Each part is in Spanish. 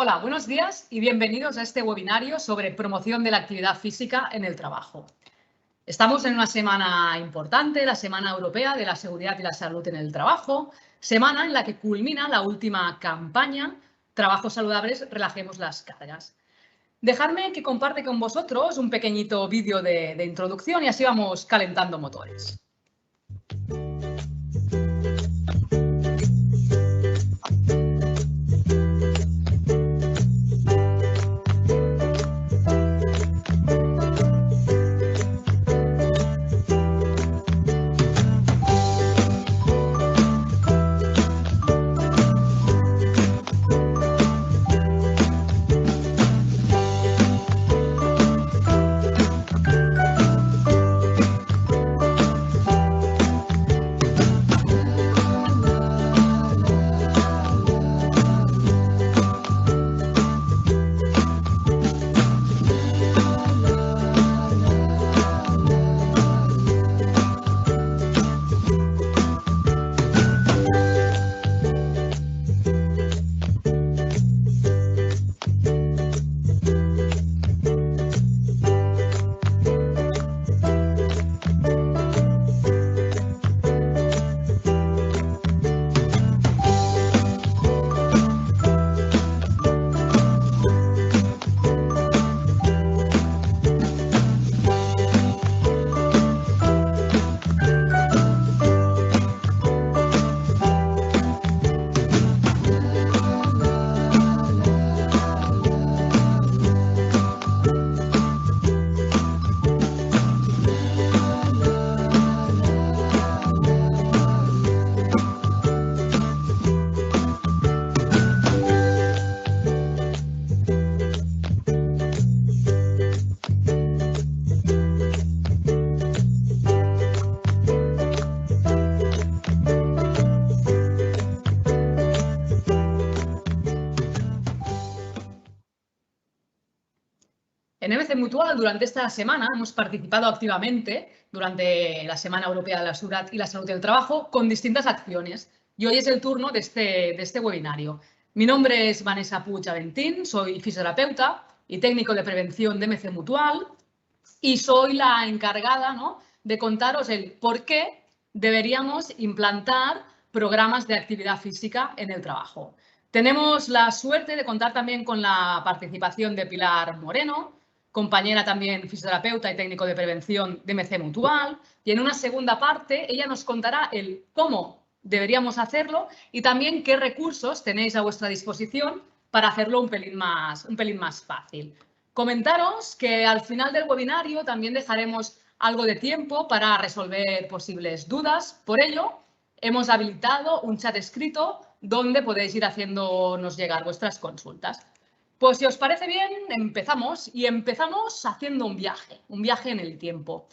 Hola, buenos días y bienvenidos a este webinario sobre promoción de la actividad física en el trabajo. Estamos en una semana importante, la Semana Europea de la Seguridad y la Salud en el Trabajo, semana en la que culmina la última campaña Trabajos saludables, relajemos las cargas. Dejadme que comparte con vosotros un pequeñito vídeo de introducción y así vamos calentando motores. En MC Mutual, durante esta semana, hemos participado activamente durante la Semana Europea de la Seguridad y la Salud del Trabajo con distintas acciones. Y hoy es el turno de este webinario. Mi nombre es Vanessa Puig Aventín, soy fisioterapeuta y técnico de prevención de MC Mutual y soy la encargada, ¿no?, de contaros el por qué deberíamos implantar programas de actividad física en el trabajo. Tenemos la suerte de contar también con la participación de Pilar Moreno, compañera también fisioterapeuta y técnico de prevención de MC Mutual, y en una segunda parte ella nos contará el cómo deberíamos hacerlo y también qué recursos tenéis a vuestra disposición para hacerlo un pelín más fácil. Comentaros que al final del webinario también dejaremos algo de tiempo para resolver posibles dudas. Por ello, hemos habilitado un chat escrito donde podéis ir haciéndonos llegar vuestras consultas. Pues si os parece bien, empezamos y empezamos haciendo un viaje en el tiempo,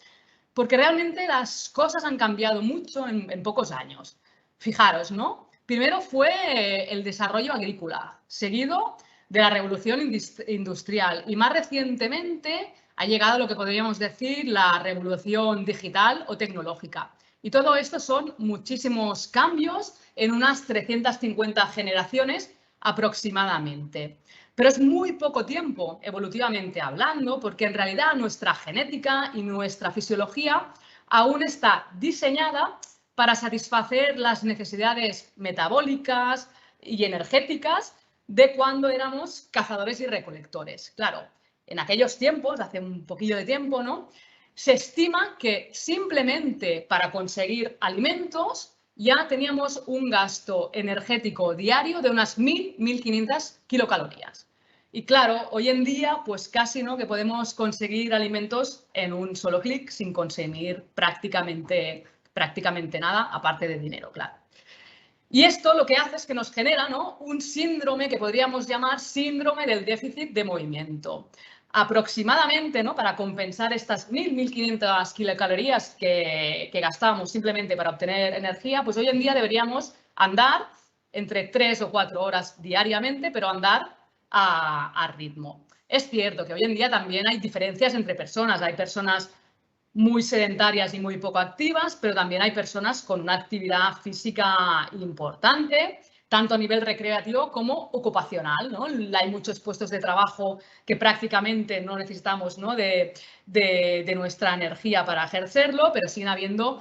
porque realmente las cosas han cambiado mucho en pocos años. Fijaros, ¿no? Primero fue el desarrollo agrícola, seguido de la revolución industrial y más recientemente ha llegado lo que podríamos decir la revolución digital o tecnológica. Y todo esto son muchísimos cambios en unas 350 generaciones aproximadamente. Pero es muy poco tiempo, evolutivamente hablando, porque en realidad nuestra genética y nuestra fisiología aún está diseñada para satisfacer las necesidades metabólicas y energéticas de cuando éramos cazadores y recolectores. Claro, en aquellos tiempos, hace un poquillo de tiempo, ¿no?, se estima que simplemente para conseguir alimentos ya teníamos un gasto energético diario de unas 1.000-1.500 kilocalorías. Y claro, hoy en día, pues casi, ¿no?, que podemos conseguir alimentos en un solo clic sin consumir prácticamente nada, aparte de dinero, claro. Y esto lo que hace es que nos genera, ¿no?, un síndrome que podríamos llamar síndrome del déficit de movimiento. Aproximadamente, ¿no?, para compensar estas 1.000-1.500 kilocalorías que gastábamos simplemente para obtener energía, pues hoy en día deberíamos andar entre 3 o 4 horas diariamente, pero andar a ritmo. Es cierto que hoy en día también hay diferencias entre personas. Hay personas muy sedentarias y muy poco activas, pero también hay personas con una actividad física importante tanto a nivel recreativo como ocupacional, ¿no? Hay muchos puestos de trabajo que prácticamente no necesitamos, ¿no? de nuestra energía para ejercerlo, pero siguen habiendo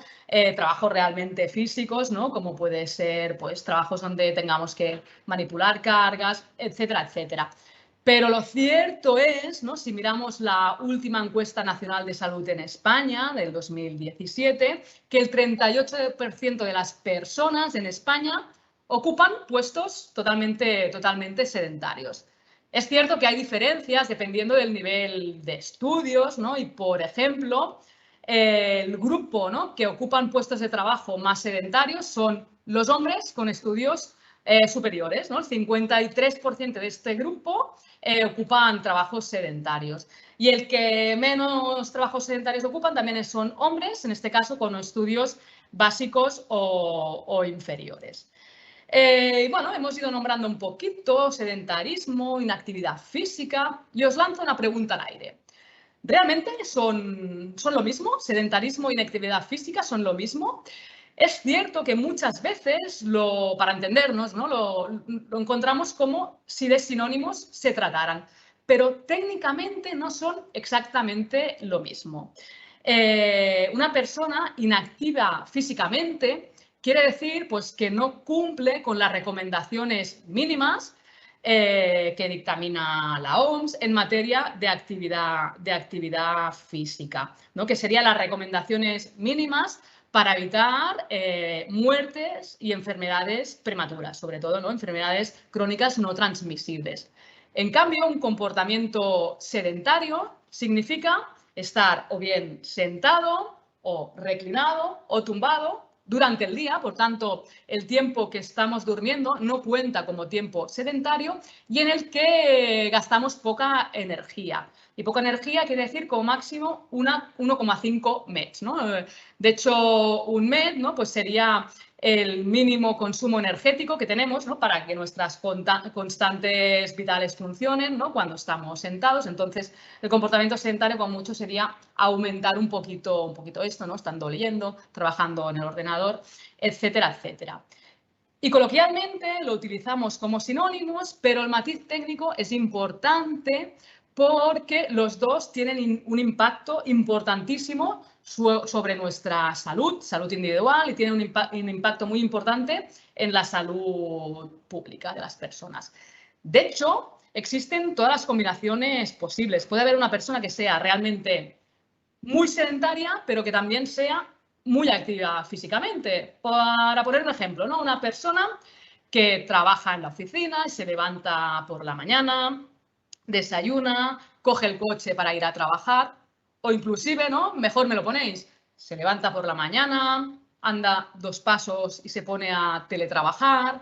trabajos realmente físicos, ¿no? Como puede ser pues, trabajos donde tengamos que manipular cargas, etcétera, etcétera. Pero lo cierto es, ¿no? Si miramos la última encuesta nacional de salud en España del 2017, que el 38% de las personas en España ocupan puestos totalmente sedentarios. Es cierto que hay diferencias dependiendo del nivel de estudios, ¿no? Y, por ejemplo, el grupo, ¿no? que ocupan puestos de trabajo más sedentarios son los hombres con estudios superiores, ¿no? El 53% de este grupo ocupan trabajos sedentarios. Y el que menos trabajos sedentarios ocupan también son hombres, en este caso con estudios básicos o inferiores. Bueno, hemos ido nombrando un poquito sedentarismo, inactividad física, y os lanzo una pregunta al aire. ¿Realmente son lo mismo? ¿Sedentarismo e inactividad física son lo mismo? Es cierto que muchas veces, para entendernos, ¿no? lo encontramos como si de sinónimos se trataran, pero técnicamente no son exactamente lo mismo. Una persona inactiva físicamente quiere decir pues, que no cumple con las recomendaciones mínimas que dictamina la OMS en materia de actividad física, ¿no? Que serían las recomendaciones mínimas para evitar muertes y enfermedades prematuras, sobre todo, ¿no? Enfermedades crónicas no transmisibles. En cambio, un comportamiento sedentario significa estar o bien sentado o reclinado o tumbado durante el día, por tanto, el tiempo que estamos durmiendo no cuenta como tiempo sedentario y en el que gastamos poca energía. Y poca energía quiere decir como máximo 1,5 MEDs, ¿no? De hecho, un MED, ¿no? Pues sería el mínimo consumo energético que tenemos, ¿no? Para que nuestras constantes vitales funcionen, ¿no? Cuando estamos sentados. Entonces, el comportamiento sedentario con mucho sería aumentar un poquito esto, ¿no? Estando leyendo, trabajando en el ordenador, etcétera, etcétera. Y coloquialmente lo utilizamos como sinónimos, pero el matiz técnico es importante porque los dos tienen un impacto importantísimo sobre nuestra salud individual, y tienen un impacto muy importante en la salud pública de las personas. De hecho, existen todas las combinaciones posibles. Puede haber una persona que sea realmente muy sedentaria, pero que también sea muy activa físicamente. Para poner un ejemplo, ¿no? Una persona que trabaja en la oficina y se levanta por la mañana, desayuna, coge el coche para ir a trabajar, o inclusive, ¿no? Mejor me lo ponéis, se levanta por la mañana, anda 2 pasos y se pone a teletrabajar,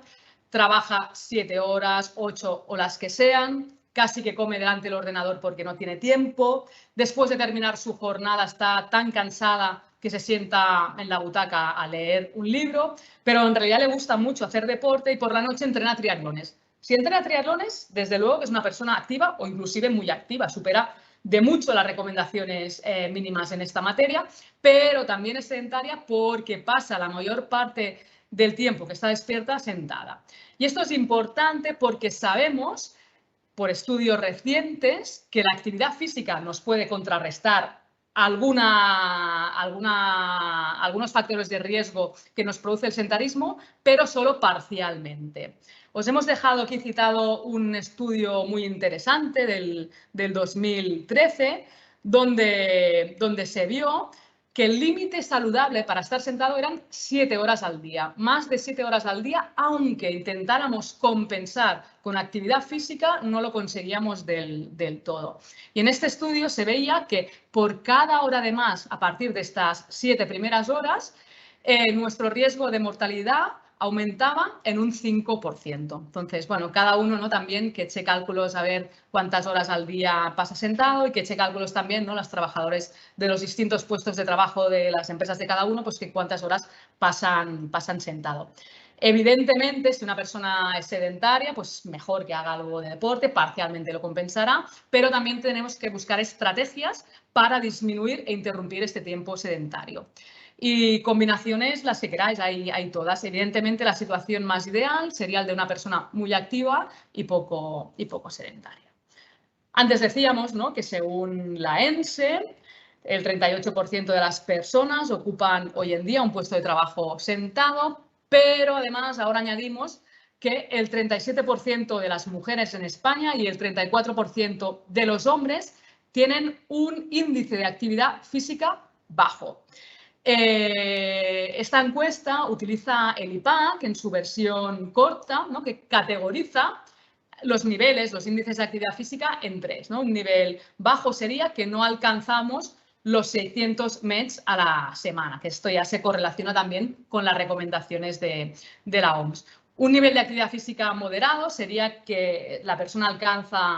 trabaja 7 horas, 8 o las que sean, casi que come delante del ordenador porque no tiene tiempo, después de terminar su jornada está tan cansada que se sienta en la butaca a leer un libro, pero en realidad le gusta mucho hacer deporte y por la noche entrena triatlones. Si entrena triatlones, desde luego que es una persona activa o inclusive muy activa, supera de mucho las recomendaciones mínimas en esta materia, pero también es sedentaria porque pasa la mayor parte del tiempo que está despierta sentada. Y esto es importante porque sabemos por estudios recientes que la actividad física nos puede contrarrestar algunos factores de riesgo que nos produce el sedentarismo, pero solo parcialmente. Os hemos dejado aquí citado un estudio muy interesante del 2013, donde se vio que el límite saludable para estar sentado eran 7 horas al día, más de 7 horas al día, aunque intentáramos compensar con actividad física, no lo conseguíamos del todo. Y en este estudio se veía que por cada hora de más, a partir de estas 7 primeras horas, nuestro riesgo de mortalidad aumentaba en un 5%. Entonces, bueno, cada uno, ¿no? También que eche cálculos a ver cuántas horas al día pasa sentado y que eche cálculos también, ¿no? Los trabajadores de los distintos puestos de trabajo de las empresas de cada uno, pues que cuántas horas pasan sentado. Evidentemente, si una persona es sedentaria, pues mejor que haga algo de deporte, parcialmente lo compensará, pero también tenemos que buscar estrategias para disminuir e interrumpir este tiempo sedentario. Y combinaciones, las que queráis, hay todas. Evidentemente, la situación más ideal sería el de una persona muy activa y poco sedentaria. Antes decíamos, ¿no?, que según la ENSE, el 38% de las personas ocupan hoy en día un puesto de trabajo sentado, pero además ahora añadimos que el 37% de las mujeres en España y el 34% de los hombres tienen un índice de actividad física bajo. Esta encuesta utiliza el IPAC en su versión corta, ¿no?, que categoriza los niveles, los índices de actividad física en tres, ¿no? Un nivel bajo sería que no alcanzamos los 600 METs a la semana, que esto ya se correlaciona también con las recomendaciones de la OMS. Un nivel de actividad física moderado sería que la persona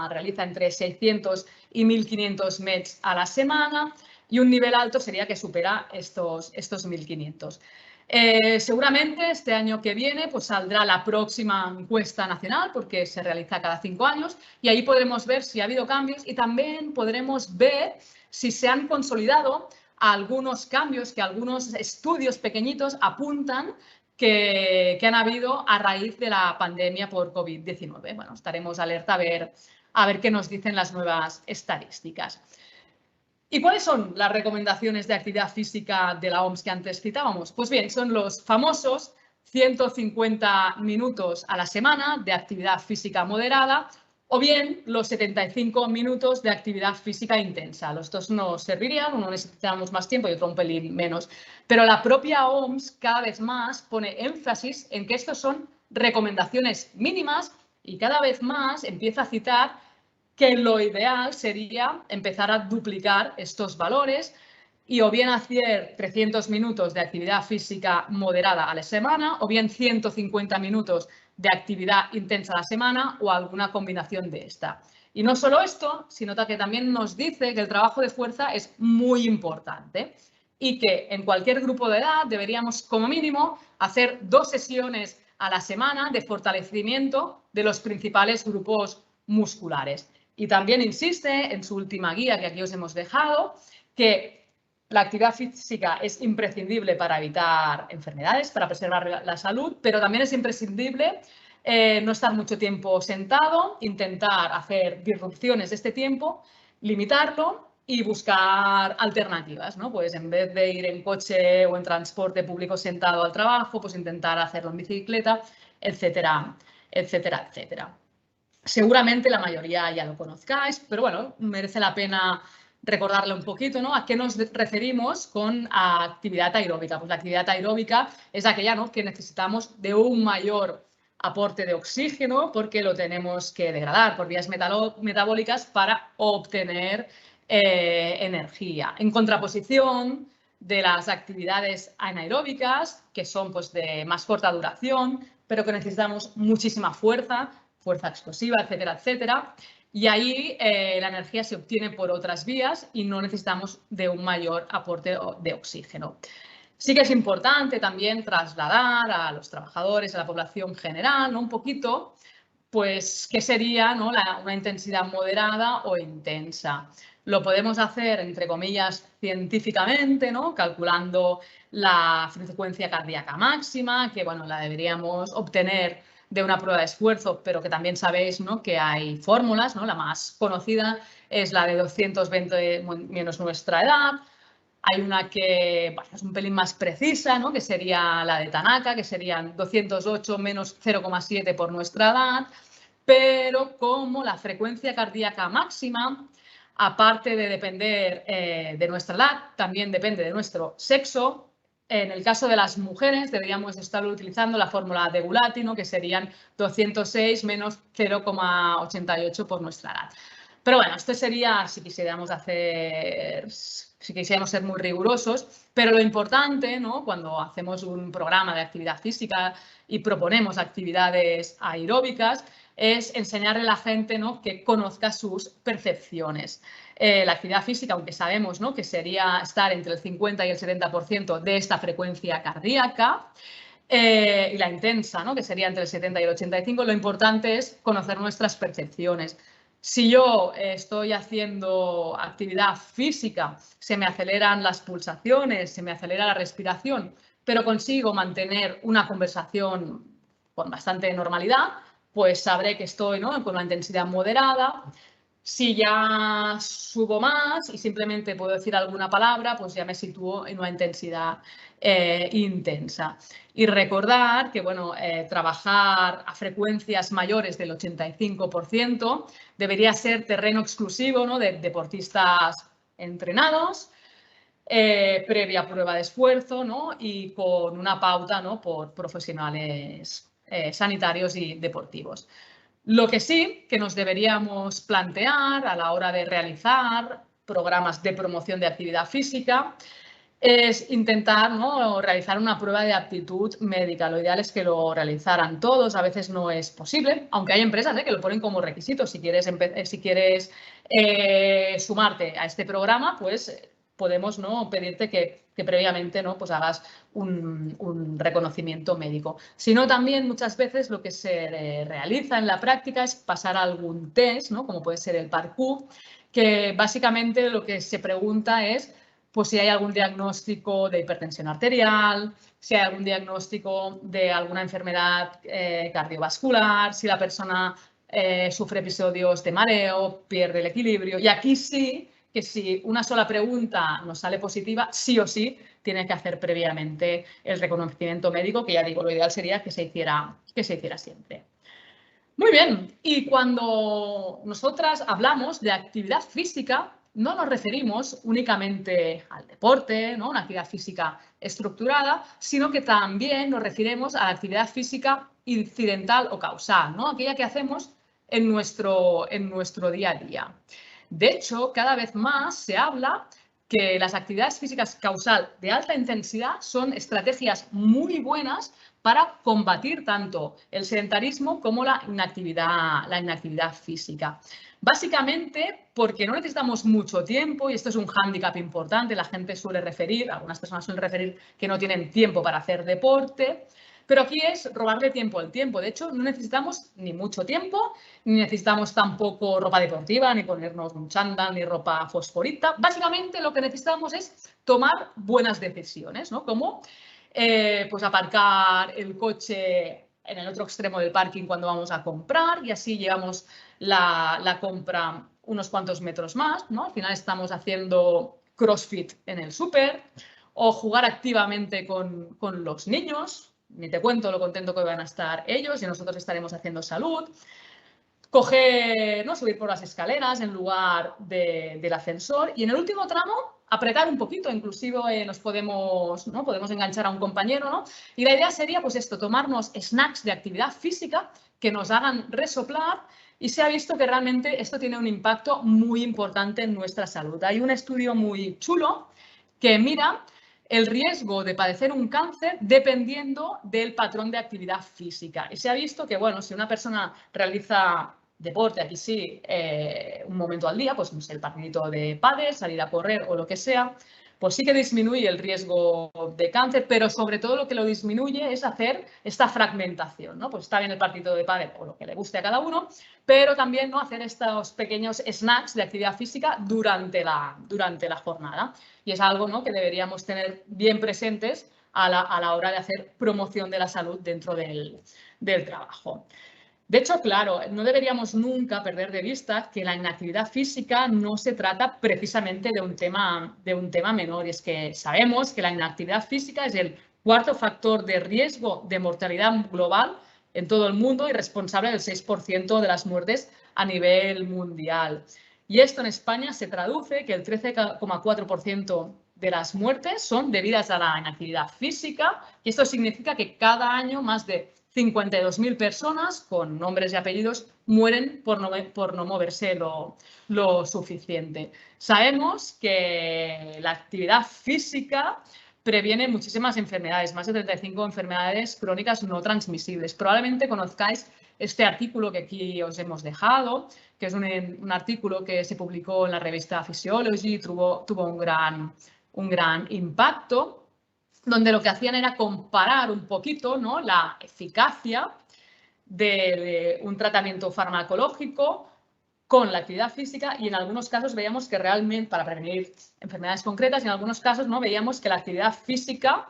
realiza entre 600 y 1.500 METs a la semana, y un nivel alto sería que supera estos 1.500. Seguramente este año que viene pues saldrá la próxima encuesta nacional, porque se realiza cada 5 años, y ahí podremos ver si ha habido cambios y también podremos ver si se han consolidado algunos cambios que algunos estudios pequeñitos apuntan que han habido a raíz de la pandemia por COVID-19. Bueno, estaremos alerta a ver qué nos dicen las nuevas estadísticas. ¿Y cuáles son las recomendaciones de actividad física de la OMS que antes citábamos? Pues bien, son los famosos 150 minutos a la semana de actividad física moderada o bien los 75 minutos de actividad física intensa. Los dos nos servirían, uno necesitamos más tiempo y otro un pelín menos. Pero la propia OMS cada vez más pone énfasis en que estos son recomendaciones mínimas y cada vez más empieza a citar que lo ideal sería empezar a duplicar estos valores y o bien hacer 300 minutos de actividad física moderada a la semana o bien 150 minutos de actividad intensa a la semana o alguna combinación de esta. Y no solo esto, sino que también nos dice que el trabajo de fuerza es muy importante y que en cualquier grupo de edad deberíamos como mínimo hacer 2 sesiones a la semana de fortalecimiento de los principales grupos musculares. Y también insiste en su última guía que aquí os hemos dejado, que la actividad física es imprescindible para evitar enfermedades, para preservar la salud, pero también es imprescindible no estar mucho tiempo sentado, intentar hacer disrupciones de este tiempo, limitarlo y buscar alternativas, ¿no? Pues en vez de ir en coche o en transporte público sentado al trabajo, pues intentar hacerlo en bicicleta, etcétera, etcétera, etcétera. Seguramente la mayoría ya lo conozcáis, pero bueno, merece la pena recordarle un poquito, ¿no? ¿A qué nos referimos con actividad aeróbica? Pues la actividad aeróbica es aquella, ¿no?, que necesitamos de un mayor aporte de oxígeno porque lo tenemos que degradar por vías metabólicas para obtener energía. En contraposición de las actividades anaeróbicas, que son pues de más corta duración, pero que necesitamos muchísima fuerza explosiva, etcétera, etcétera. Y ahí la energía se obtiene por otras vías y no necesitamos de un mayor aporte de oxígeno. Sí que es importante también trasladar a los trabajadores, a la población general, ¿no?, un poquito, pues, qué sería, ¿no?, una intensidad moderada o intensa. Lo podemos hacer, entre comillas, científicamente, ¿no?, calculando la frecuencia cardíaca máxima, que bueno, la deberíamos obtener de una prueba de esfuerzo, pero que también sabéis, ¿no?, que hay fórmulas, ¿no? La más conocida es la de 220 menos nuestra edad. Hay una que bueno, es un pelín más precisa, ¿no?, que sería la de Tanaka, que serían 208 menos 0,7 por nuestra edad, pero como la frecuencia cardíaca máxima, aparte de depender de nuestra edad, también depende de nuestro sexo. En el caso de las mujeres deberíamos estar utilizando la fórmula de Gulati, ¿no?, que serían 206 menos 0,88 por nuestra edad. Pero bueno, esto sería si quisiéramos ser muy rigurosos, pero lo importante, ¿no?, cuando hacemos un programa de actividad física y proponemos actividades aeróbicas, es enseñarle a la gente, ¿no?, que conozca sus percepciones. La actividad física, aunque sabemos, ¿no?, que sería estar entre el 50 y el 70% de esta frecuencia cardíaca, y la intensa, ¿no?, que sería entre el 70 y el 85, lo importante es conocer nuestras percepciones. Si yo estoy haciendo actividad física, se me aceleran las pulsaciones, se me acelera la respiración, pero consigo mantener una conversación con bastante normalidad, pues sabré que estoy, ¿no?, con una intensidad moderada. Si ya subo más y simplemente puedo decir alguna palabra, pues ya me sitúo en una intensidad intensa. Y recordar que, bueno, trabajar a frecuencias mayores del 85% debería ser terreno exclusivo, ¿no?, de deportistas entrenados, previa prueba de esfuerzo, ¿no?, y con una pauta, ¿no?, por profesionales sanitarios y deportivos. Lo que sí que nos deberíamos plantear a la hora de realizar programas de promoción de actividad física es intentar, ¿no?, realizar una prueba de aptitud médica. Lo ideal es que lo realizaran todos, a veces no es posible, aunque hay empresas que lo ponen como requisito. Si quieres sumarte a este programa, pues podemos, ¿no?, pedirte que previamente, ¿no?, pues hagas un reconocimiento médico. Si no, también muchas veces lo que se realiza en la práctica es pasar algún test, ¿no?, como puede ser el parkour, que básicamente lo que se pregunta es pues si hay algún diagnóstico de hipertensión arterial, si hay algún diagnóstico de alguna enfermedad cardiovascular, si la persona sufre episodios de mareo, pierde el equilibrio. Y aquí sí que si una sola pregunta nos sale positiva, sí o sí tiene que hacer previamente el reconocimiento médico, que ya digo, lo ideal sería que se hiciera siempre. Muy bien, y cuando nosotras hablamos de actividad física, no nos referimos únicamente al deporte, ¿no?, una actividad física estructurada, sino que también nos referimos a la actividad física incidental o causal, ¿no?, aquella que hacemos en nuestro día a día. De hecho, cada vez más se habla que las actividades físicas causal de alta intensidad son estrategias muy buenas para combatir tanto el sedentarismo como la inactividad física. Básicamente porque no necesitamos mucho tiempo, y esto es un hándicap importante, la gente suele referir, algunas personas suelen referir que no tienen tiempo para hacer deporte, pero aquí es robarle tiempo al tiempo. De hecho, no necesitamos ni mucho tiempo, ni necesitamos tampoco ropa deportiva, ni ponernos un chándal, ni ropa fosforita. Básicamente lo que necesitamos es tomar buenas decisiones, ¿no?, como pues aparcar el coche en el otro extremo del parking cuando vamos a comprar y así llevamos la compra unos cuantos metros más, ¿no? Al final estamos haciendo CrossFit en el súper o jugar activamente con los niños. Ni te cuento lo contento que van a estar ellos y nosotros estaremos haciendo salud. Coger, ¿no?, subir por las escaleras en lugar del ascensor y en el último tramo apretar un poquito, inclusive nos podemos enganchar a un compañero, ¿no? Y la idea sería, pues esto, tomarnos snacks de actividad física que nos hagan resoplar y se ha visto que realmente esto tiene un impacto muy importante en nuestra salud. Hay un estudio muy chulo que mira el riesgo de padecer un cáncer dependiendo del patrón de actividad física. Y se ha visto que, bueno, si una persona realiza deporte, aquí sí, un momento al día, pues no sé, el partidito de pádel, salir a correr o lo que sea, pues sí que disminuye el riesgo de cáncer, pero sobre todo lo que lo disminuye es hacer esta fragmentación, ¿no? Pues está bien el partidito de pádel o lo que le guste a cada uno, pero también, ¿no?, hacer estos pequeños snacks de actividad física durante la jornada. Y es algo, ¿no?, que deberíamos tener bien presentes a la hora de hacer promoción de la salud dentro del trabajo. De hecho, claro, no deberíamos nunca perder de vista que la inactividad física no se trata precisamente de un tema menor. Y es que sabemos que la inactividad física es el cuarto factor de riesgo de mortalidad global en todo el mundo y responsable del 6% de las muertes a nivel mundial. Y esto en España se traduce que el 13,4% de las muertes son debidas a la inactividad física y esto significa que cada año más de 52.000 personas con nombres y apellidos mueren por no moverse lo suficiente. Sabemos que la actividad física previene muchísimas enfermedades, más de 35 enfermedades crónicas no transmisibles. Probablemente conozcáis este artículo que aquí os hemos dejado, que es un artículo que se publicó en la revista Physiology y tuvo un gran impacto, donde lo que hacían era comparar un poquito, ¿no?, la eficacia de un tratamiento farmacológico con la actividad física y en algunos casos veíamos que realmente, para prevenir enfermedades concretas, en algunos casos no veíamos que la actividad física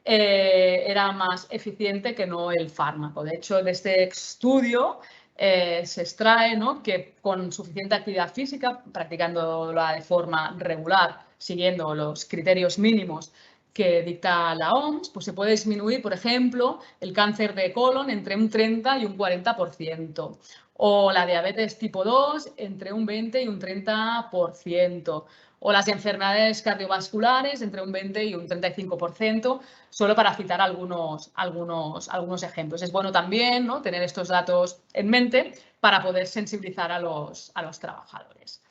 era más eficiente que no el fármaco. De hecho, de este estudio se extrae, ¿no?, que con suficiente actividad física, practicándola de forma regular, siguiendo los criterios mínimos que dicta la OMS, pues se puede disminuir, por ejemplo, el cáncer de colon entre un 30 y un 40%, o la diabetes tipo 2 entre un 20 y un 30%, o las enfermedades cardiovasculares entre un 20 y un 35%, solo para citar algunos ejemplos. Es bueno también, ¿no?, tener estos datos en mente para poder sensibilizar a los trabajadores.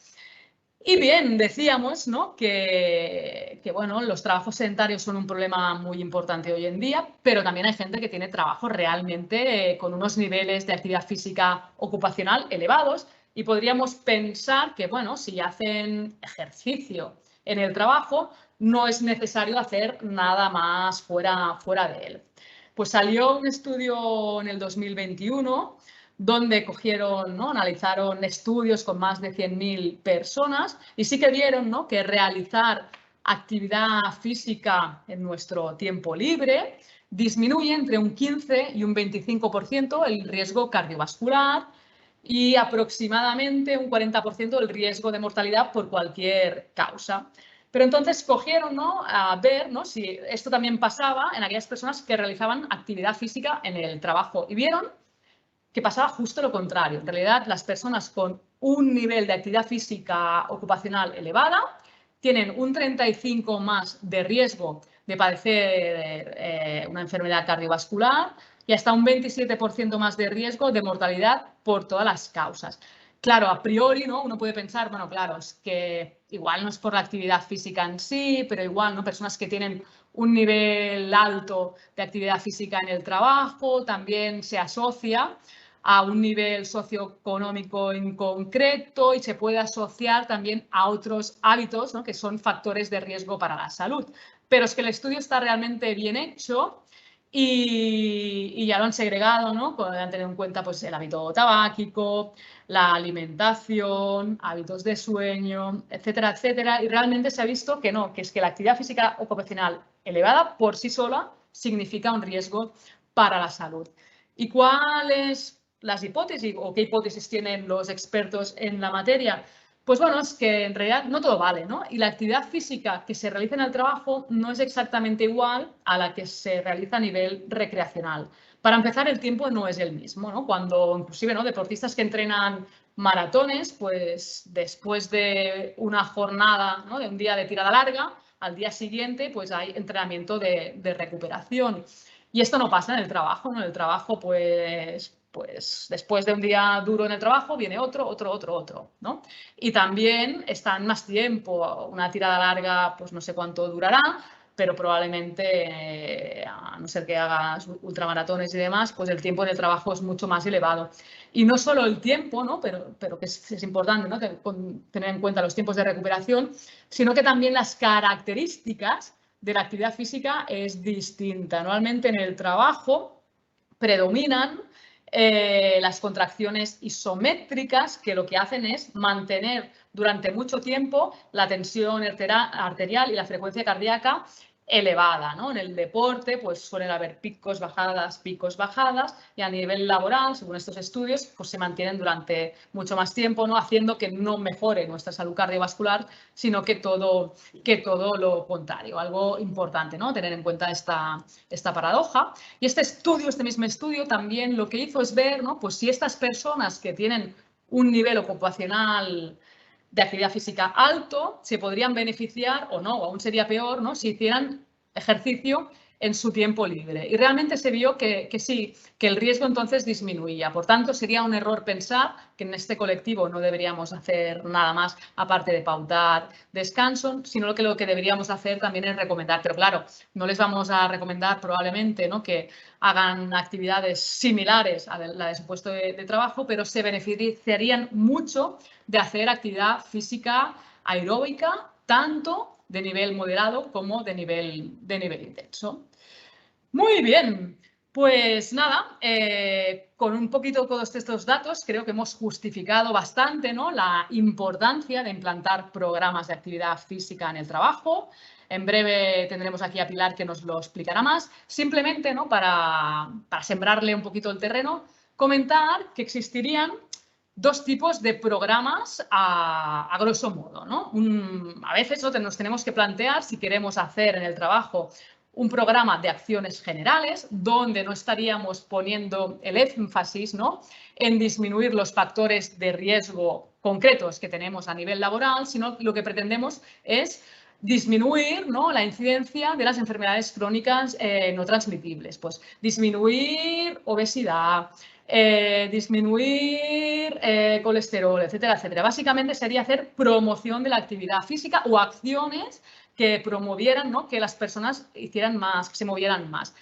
Y bien, decíamos, ¿no?, que bueno, los trabajos sedentarios son un problema muy importante hoy en día, pero también hay gente que tiene trabajos realmente con unos niveles de actividad física ocupacional elevados y podríamos pensar que, bueno, si hacen ejercicio en el trabajo, no es necesario hacer nada más fuera de él. Pues salió un estudio en el 2021 donde cogieron, ¿no?, analizaron estudios con más de 100.000 personas y sí que vieron, ¿no?, que realizar actividad física en nuestro tiempo libre disminuye entre un 15 y un 25% el riesgo cardiovascular y aproximadamente un 40% el riesgo de mortalidad por cualquier causa. Pero entonces cogieron, ¿no?, a ver, ¿no?, si esto también pasaba en aquellas personas que realizaban actividad física en el trabajo y vieron que pasaba justo lo contrario. En realidad, las personas con un nivel de actividad física ocupacional elevada tienen un 35% más de riesgo de padecer una enfermedad cardiovascular y hasta un 27% más de riesgo de mortalidad por todas las causas. Claro, a priori, ¿no?, uno puede pensar, bueno, claro, es que igual no es por la actividad física en sí, pero igual, ¿no?, personas que tienen un nivel alto de actividad física en el trabajo también se asocia a un nivel socioeconómico en concreto y se puede asociar también a otros hábitos, ¿no?, que son factores de riesgo para la salud. Pero es que el estudio está realmente bien hecho y ya lo han segregado, ¿no?, han tenido en cuenta pues, el hábito tabáquico, la alimentación, hábitos de sueño, etcétera, etcétera. Y realmente se ha visto que no, que es que la actividad física ocupacional elevada por sí sola significa un riesgo para la salud. ¿Y cuáles las hipótesis o qué hipótesis tienen los expertos en la materia? Pues bueno, es que en realidad no todo vale, ¿no? Y la actividad física que se realiza en el trabajo no es exactamente igual a la que se realiza a nivel recreacional. Para empezar, el tiempo no es el mismo, ¿no? Cuando inclusive, ¿no?, deportistas que entrenan maratones, pues después de una jornada, ¿no?, de un día de tirada larga, al día siguiente pues hay entrenamiento de recuperación. Y esto no pasa en el trabajo, ¿no? En el trabajo, pues después de un día duro en el trabajo viene otro, ¿no? Y también están más tiempo, una tirada larga, pues no sé cuánto durará, pero probablemente, a no ser que hagas ultramaratones y demás, pues el tiempo en el trabajo es mucho más elevado. Y no solo el tiempo, ¿no?, pero que es importante, ¿no?, tener en cuenta los tiempos de recuperación, sino que también las características de la actividad física es distinta. Normalmente en el trabajo predominan las contracciones isométricas, que lo que hacen es mantener durante mucho tiempo la tensión arterial y la frecuencia cardíaca elevada, ¿no? En el deporte pues suelen haber picos, bajadas, y a nivel laboral, según estos estudios, pues se mantienen durante mucho más tiempo, ¿no?, haciendo que no mejore nuestra salud cardiovascular, sino que todo lo contrario. Algo importante, ¿no?, tener en cuenta esta paradoja. Y este mismo estudio también lo que hizo es ver, ¿no?, pues si estas personas que tienen un nivel ocupacional de actividad física alto se podrían beneficiar o no, o aún sería peor, ¿no?, si hicieran ejercicio en su tiempo libre. Y realmente se vio que sí, que el riesgo entonces disminuía. Por tanto, sería un error pensar que en este colectivo no deberíamos hacer nada más aparte de pautar descanso, sino que lo que deberíamos hacer también es recomendar. Pero claro, no les vamos a recomendar probablemente, ¿no?, que hagan actividades similares a la de su puesto de trabajo, pero se beneficiarían mucho de hacer actividad física aeróbica, tanto de nivel moderado como de nivel intenso. Muy bien, Pues nada, con un poquito todos estos datos creo que hemos justificado bastante, ¿no?, la importancia de implantar programas de actividad física en el trabajo. En breve tendremos aquí a Pilar que nos lo explicará más. Simplemente, ¿no?, para sembrarle un poquito el terreno, comentar que existirían dos tipos de programas a grosso modo, ¿no? A veces nos tenemos que plantear si queremos hacer en el trabajo un programa de acciones generales donde no estaríamos poniendo el énfasis, ¿no?, en disminuir los factores de riesgo concretos que tenemos a nivel laboral, sino lo que pretendemos es disminuir, ¿no?, la incidencia de las enfermedades crónicas no transmitibles. Pues disminuir obesidad, disminuir colesterol, etcétera, etcétera. Básicamente sería hacer promoción de la actividad física o acciones que promovieran, ¿no?, que las personas hicieran más, que se movieran más.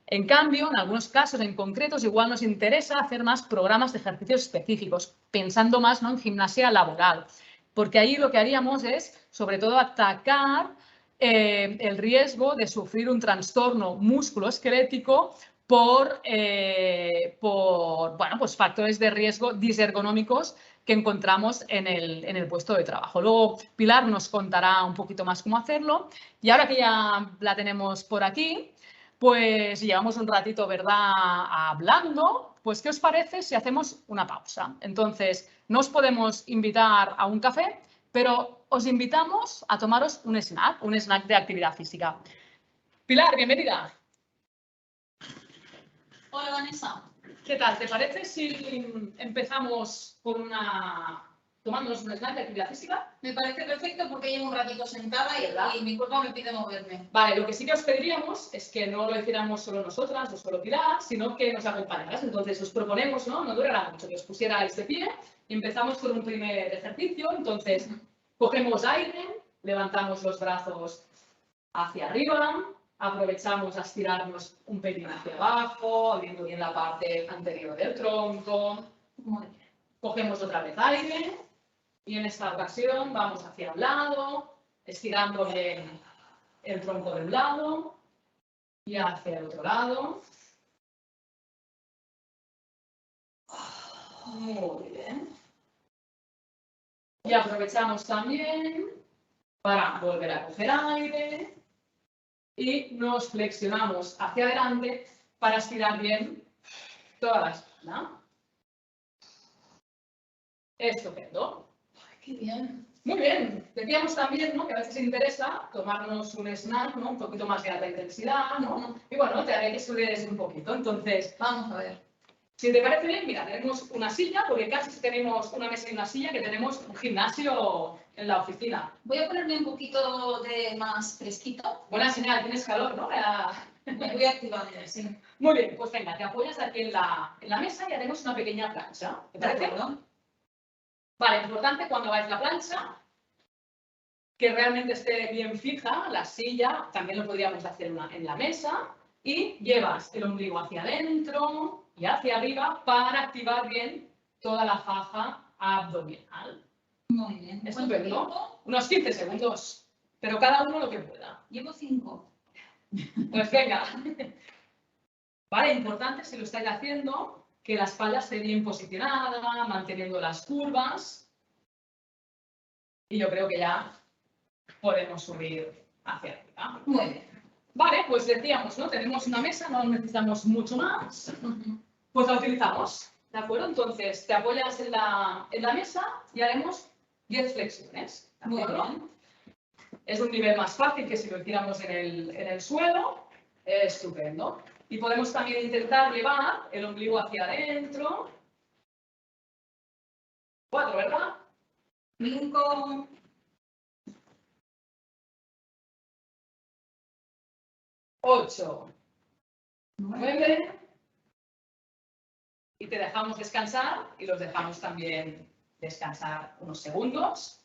En cambio, en algunos casos en concretos, igual nos interesa hacer más programas de ejercicios específicos, pensando más, ¿no?, en gimnasia laboral, porque ahí lo que haríamos es, sobre todo, atacar el riesgo de sufrir un trastorno musculoesquelético por bueno, pues factores de riesgo disergonómicos que encontramos en el puesto de trabajo. Luego Pilar nos contará un poquito más cómo hacerlo. Y ahora que ya la tenemos por aquí, pues llevamos un ratito, ¿verdad?, hablando. Pues, ¿qué os parece si hacemos una pausa? Entonces, no os podemos invitar a un café, pero os invitamos a tomaros un snack de actividad física. Pilar, bienvenida. Hola, Vanessa. ¿Qué tal? ¿Te parece si empezamos con tomándonos un snack de actividad física? Me parece perfecto porque llevo un ratito sentada y mi cuerpo me pide moverme. Vale, lo que sí que os pediríamos es que no lo hiciéramos solo nosotras o solo Pilar, sino que nos acompañaras. Entonces os proponemos, no durará mucho, que os pusierais de pie y empezamos con un primer ejercicio. Entonces cogemos aire, levantamos los brazos hacia arriba, aprovechamos a estirarnos un pelín hacia abajo, abriendo bien la parte anterior del tronco. Muy bien. Cogemos otra vez aire y en esta ocasión vamos hacia un lado, estirando bien el tronco de un lado y hacia el otro lado. Muy bien. Y aprovechamos también para volver a coger aire y nos flexionamos hacia adelante para estirar bien toda la espalda. Estupendo. Ay, qué bien. Muy bien. Decíamos también, ¿no?, que a veces interesa tomarnos un snack, ¿no?, un poquito más de alta intensidad, ¿no? Y bueno, te haré que sudes un poquito. Entonces, vamos a ver. Si te parece bien, mira, tenemos una silla, porque casi tenemos una mesa y una silla, que tenemos un gimnasio en la oficina. Voy a ponerme un poquito de más fresquito. Buena señal, tienes calor, ¿no? Me voy activando, sí. Muy bien, pues venga, te apoyas aquí en la mesa y haremos una pequeña plancha. ¿Te parece? Vale, importante cuando hagáis la plancha, que realmente esté bien fija la silla, también lo podríamos hacer en la mesa, y llevas el ombligo hacia adentro y hacia arriba para activar bien toda la faja abdominal. Muy bien. Estupendo. Unos 15 segundos, pero cada uno lo que pueda. Llevo 5. Pues venga. Vale, importante si lo estáis haciendo, que la espalda esté bien posicionada, manteniendo las curvas. Y yo creo que ya podemos subir hacia arriba. Muy bien. Vale, pues decíamos, ¿no? Tenemos una mesa, no necesitamos mucho más. Pues la utilizamos, ¿de acuerdo? Entonces, te apoyas en la mesa y haremos 10 flexiones. ¿De acuerdo? Muy bien. Es un nivel más fácil que si lo hiciéramos en el suelo. Estupendo. Y podemos también intentar llevar el ombligo hacia adentro. 4, ¿verdad? 5. 8. 9. Y te dejamos descansar y los dejamos también descansar unos segundos.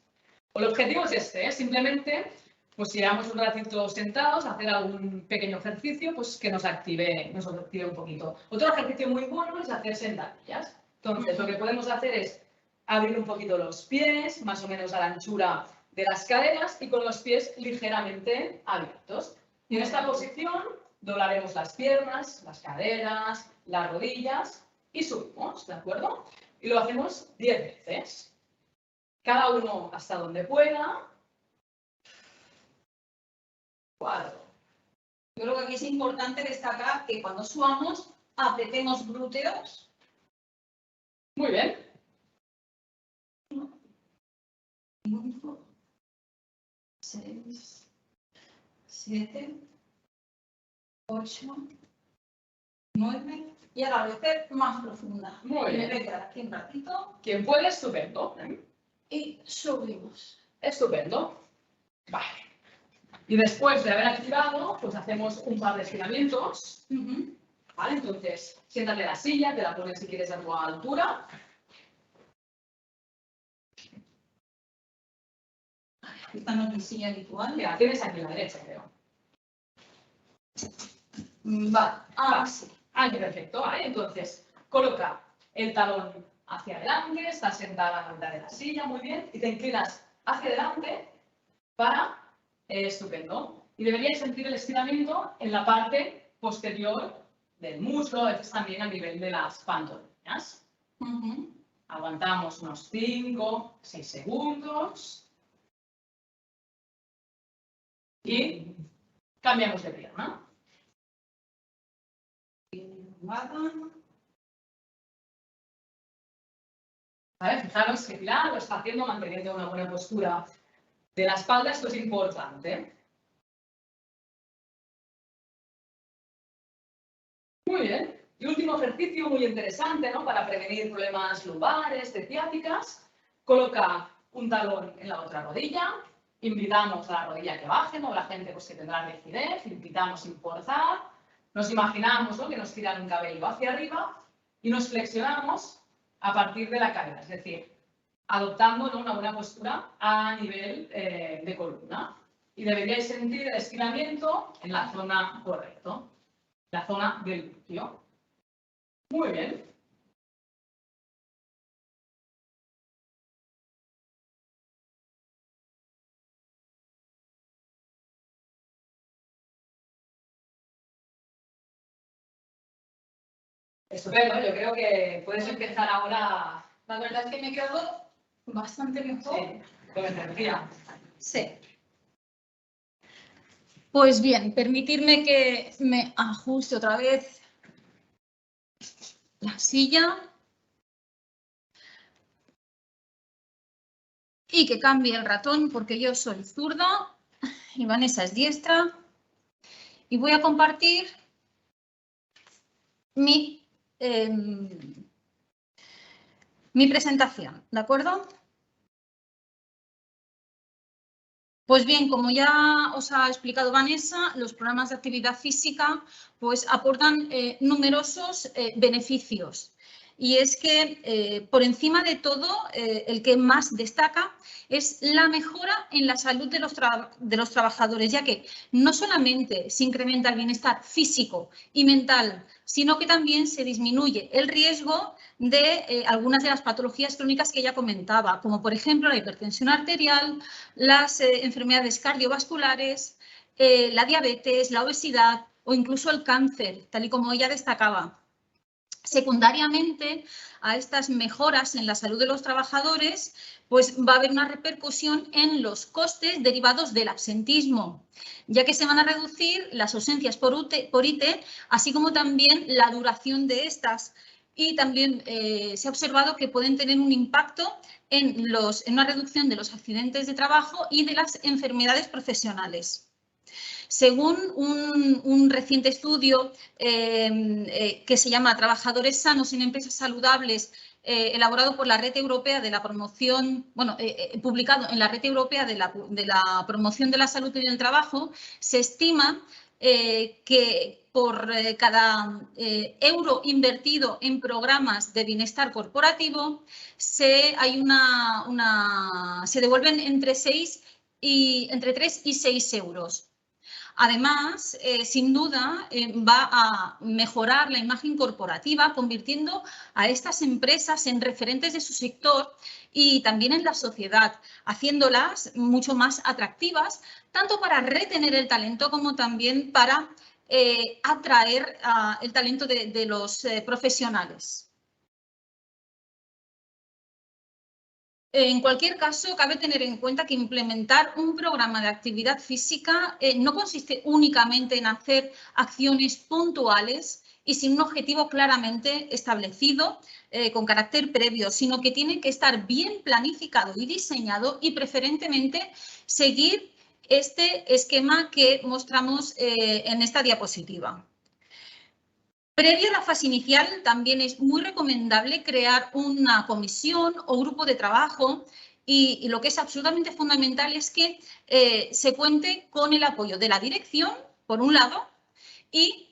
El objetivo es este, simplemente, pues si llevamos un ratito sentados, hacer algún pequeño ejercicio, pues que nos active un poquito. Otro ejercicio muy bueno es hacer sentadillas. Entonces, lo que podemos hacer es abrir un poquito los pies, más o menos a la anchura de las caderas y con los pies ligeramente abiertos. Y en esta posición doblaremos las piernas, las caderas, las rodillas y subimos, ¿de acuerdo? Y lo hacemos 10 veces. Cada uno hasta donde pueda. 4. Yo creo que aquí es importante destacar que cuando subamos, apretemos glúteos. Muy bien. 5, 6, 7, 8, 9 y ahora voy a hacer más profunda. Muy bien. Me voy a quedar aquí un ratito Quien puede, estupendo. y subimos. Estupendo. Vale. Y después de haber activado, pues hacemos un par de estiramientos. ¿Vale? Entonces, siéntate en la silla, te la pones si quieres a tu altura. Esta no es mi silla habitual. La tienes aquí a la derecha, creo. Vale, así. Ahí, perfecto. ¿Vale? Entonces, coloca el talón hacia adelante, estás sentada a la mitad de la silla, muy bien, y te inclinas hacia adelante para... estupendo. Y deberíais sentir el estiramiento en la parte posterior del muslo, a veces también a nivel de las pantorrillas. Aguantamos unos 5, 6 segundos. Y cambiamos de pierna. ¿Vale? Fijaros que Pilar lo está haciendo manteniendo una buena postura de la espalda, esto es importante. Muy bien. Y último ejercicio muy interesante, ¿no? Para prevenir problemas lumbares, de ciáticas. Coloca un talón en la otra rodilla. Invitamos a la rodilla que baje, ¿no? La gente pues, que tendrá rigidez. Invitamos sin forzar. Nos imaginamos, ¿no? Que nos tiran un cabello hacia arriba y nos flexionamos a partir de la cadera. Es decir, adoptando, ¿no? Una buena postura a nivel de columna. Y deberíais sentir el estiramiento en la zona correcta. La zona del glúteo. Muy bien. Estupendo, yo creo que puedes empezar ahora. La verdad es que me he quedado bastante mejor. Sí, con energía. Sí. Pues bien, permitirme que me ajuste otra vez la silla y que cambie el ratón porque yo soy zurda y Vanessa es diestra y voy a compartir mi presentación, ¿de acuerdo? Pues bien, como ya os ha explicado Vanessa, los programas de actividad física pues, aportan numerosos beneficios. Y es que, por encima de todo, el que más destaca es la mejora en la salud de los trabajadores, ya que no solamente se incrementa el bienestar físico y mental, sino que también se disminuye el riesgo de algunas de las patologías crónicas que ya comentaba, como por ejemplo la hipertensión arterial, las enfermedades cardiovasculares, la diabetes, la obesidad o incluso el cáncer, tal y como ella destacaba. Secundariamente a estas mejoras en la salud de los trabajadores, pues va a haber una repercusión en los costes derivados del absentismo, ya que se van a reducir las ausencias por ITE, así como también la duración de estas. Y también se ha observado que pueden tener un impacto en una reducción de los accidentes de trabajo y de las enfermedades profesionales. Según un reciente estudio que se llama Trabajadores sanos en empresas saludables, elaborado por la Red Europea de la Promoción, publicado en la Red Europea de la Promoción de la Salud y del Trabajo, se estima que por cada euro invertido en programas de bienestar corporativo se devuelven entre 3 y 6 euros. Además, sin duda, va a mejorar la imagen corporativa, convirtiendo a estas empresas en referentes de su sector y también en la sociedad, haciéndolas mucho más atractivas, tanto para retener el talento como también para atraer el talento de los profesionales. En cualquier caso, cabe tener en cuenta que implementar un programa de actividad física no consiste únicamente en hacer acciones puntuales y sin un objetivo claramente establecido, con carácter previo, sino que tiene que estar bien planificado y diseñado y preferentemente seguir este esquema que mostramos en esta diapositiva. Previo a la fase inicial, también es muy recomendable crear una comisión o grupo de trabajo y lo que es absolutamente fundamental es que se cuente con el apoyo de la dirección, por un lado, y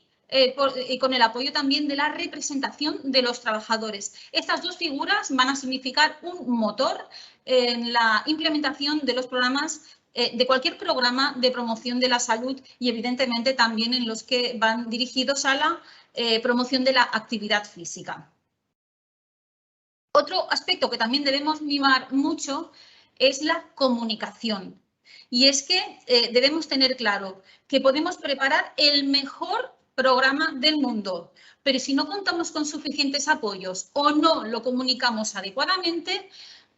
con el apoyo también de la representación de los trabajadores. Estas dos figuras van a significar un motor en la implementación de los programas, de cualquier programa de promoción de la salud y, evidentemente, también en los que van dirigidos a la promoción de la actividad física. Otro aspecto que también debemos mimar mucho es la comunicación. Y es que debemos tener claro que podemos preparar el mejor programa del mundo, pero si no contamos con suficientes apoyos o no lo comunicamos adecuadamente,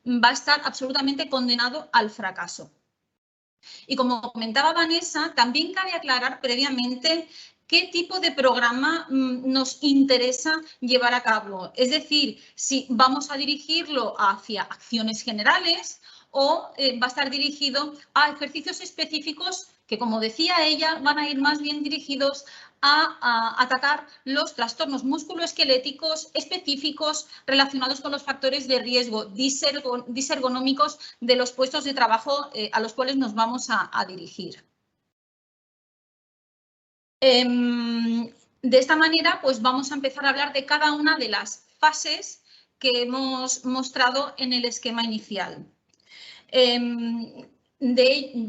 va a estar absolutamente condenado al fracaso. Y como comentaba Vanessa, también cabe aclarar previamente qué tipo de programa nos interesa llevar a cabo. Es decir, si vamos a dirigirlo hacia acciones generales o va a estar dirigido a ejercicios específicos que, como decía ella, van a ir más bien dirigidos a atacar los trastornos musculoesqueléticos específicos relacionados con los factores de riesgo disergonómicos de los puestos de trabajo a los cuales nos vamos a dirigir. De esta manera, pues vamos a empezar a hablar de cada una de las fases que hemos mostrado en el esquema inicial.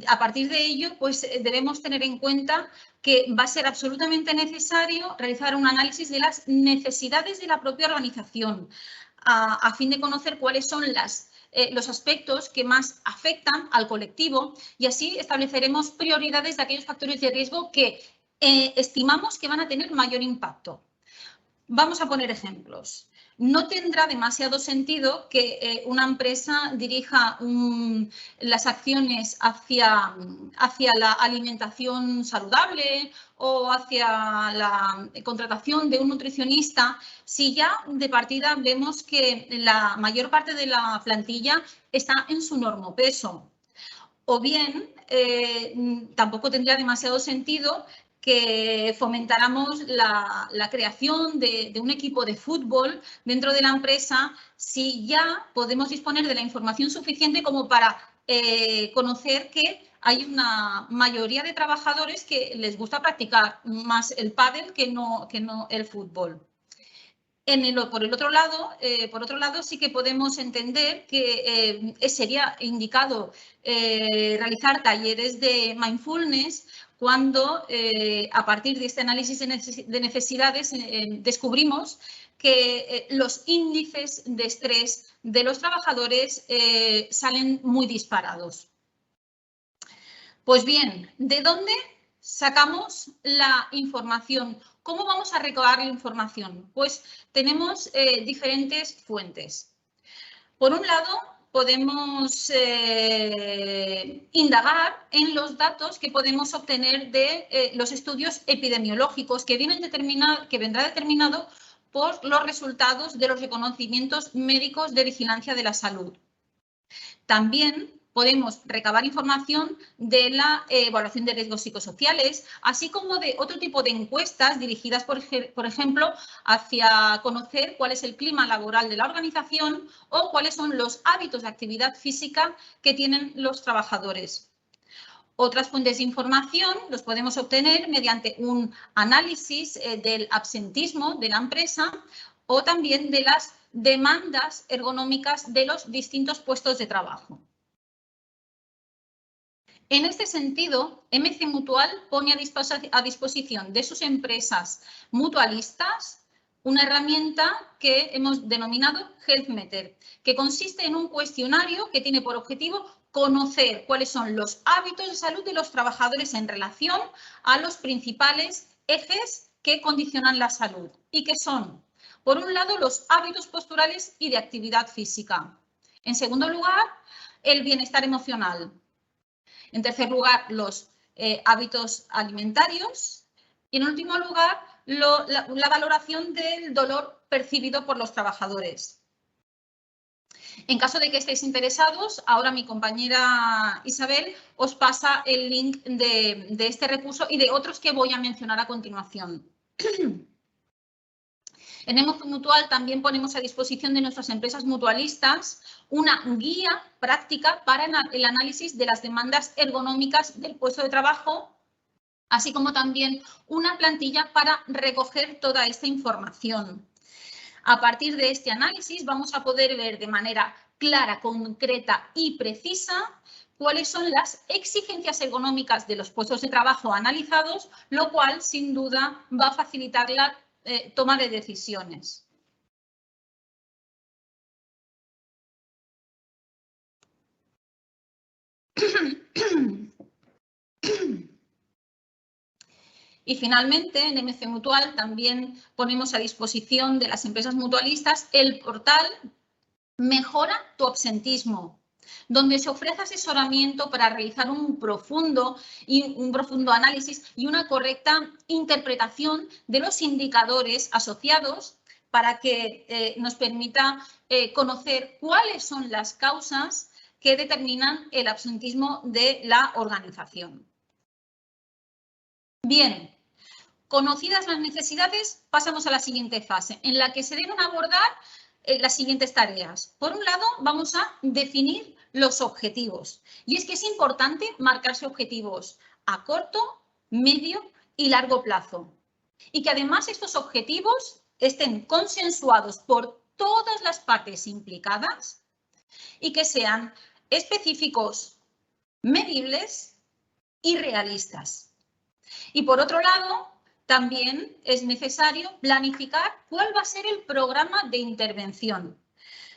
A partir de ello, pues debemos tener en cuenta que va a ser absolutamente necesario realizar un análisis de las necesidades de la propia organización a fin de conocer cuáles son los aspectos que más afectan al colectivo y así estableceremos prioridades de aquellos factores de riesgo que estimamos que van a tener mayor impacto. Vamos a poner ejemplos. No tendrá demasiado sentido que una empresa dirija las acciones hacia la alimentación saludable o hacia la contratación de un nutricionista si ya de partida vemos que la mayor parte de la plantilla está en su normopeso. O bien, tampoco tendría demasiado sentido que fomentáramos la creación de un equipo de fútbol dentro de la empresa si ya podemos disponer de la información suficiente como para conocer que hay una mayoría de trabajadores que les gusta practicar más el pádel que no el fútbol. Por otro lado, sí que podemos entender que sería indicado realizar talleres de mindfulness cuando, a partir de este análisis de necesidades, descubrimos que los índices de estrés de los trabajadores salen muy disparados. Pues bien, ¿de dónde sacamos la información? ¿Cómo vamos a recabar la información? Pues tenemos diferentes fuentes. Por un lado, podemos indagar en los datos que podemos obtener de los estudios epidemiológicos que vendrá determinado por los resultados de los reconocimientos médicos de vigilancia de la salud. También podemos recabar información de la evaluación de riesgos psicosociales, así como de otro tipo de encuestas dirigidas, por ejemplo, hacia conocer cuál es el clima laboral de la organización o cuáles son los hábitos de actividad física que tienen los trabajadores. Otras fuentes de información los podemos obtener mediante un análisis del absentismo de la empresa o también de las demandas ergonómicas de los distintos puestos de trabajo. En este sentido, MC Mutual pone a disposición de sus empresas mutualistas una herramienta que hemos denominado HealthMeter, que consiste en un cuestionario que tiene por objetivo conocer cuáles son los hábitos de salud de los trabajadores en relación a los principales ejes que condicionan la salud y que son, por un lado, los hábitos posturales y de actividad física. En segundo lugar, el bienestar emocional. En tercer lugar, los hábitos alimentarios. Y en último lugar, la valoración del dolor percibido por los trabajadores. En caso de que estéis interesados, ahora mi compañera Isabel os pasa el link de este recurso y de otros que voy a mencionar a continuación. En Emoce Mutual también ponemos a disposición de nuestras empresas mutualistas una guía práctica para el análisis de las demandas ergonómicas del puesto de trabajo, así como también una plantilla para recoger toda esta información. A partir de este análisis vamos a poder ver de manera clara, concreta y precisa cuáles son las exigencias ergonómicas de los puestos de trabajo analizados, lo cual sin duda va a facilitar la toma de decisiones. Y finalmente, en MC Mutual también ponemos a disposición de las empresas mutualistas el portal Mejora tu absentismo, donde se ofrece asesoramiento para realizar un profundo análisis y una correcta interpretación de los indicadores asociados para que nos permita conocer cuáles son las causas que determinan el absentismo de la organización. Bien, conocidas las necesidades, pasamos a la siguiente fase, en la que se deben abordar las siguientes tareas. Por un lado, vamos a definir los objetivos. Y es que es importante marcarse objetivos a corto, medio y largo plazo. Y que además estos objetivos estén consensuados por todas las partes implicadas y que sean específicos, medibles y realistas. Y por otro lado, también es necesario planificar cuál va a ser el programa de intervención.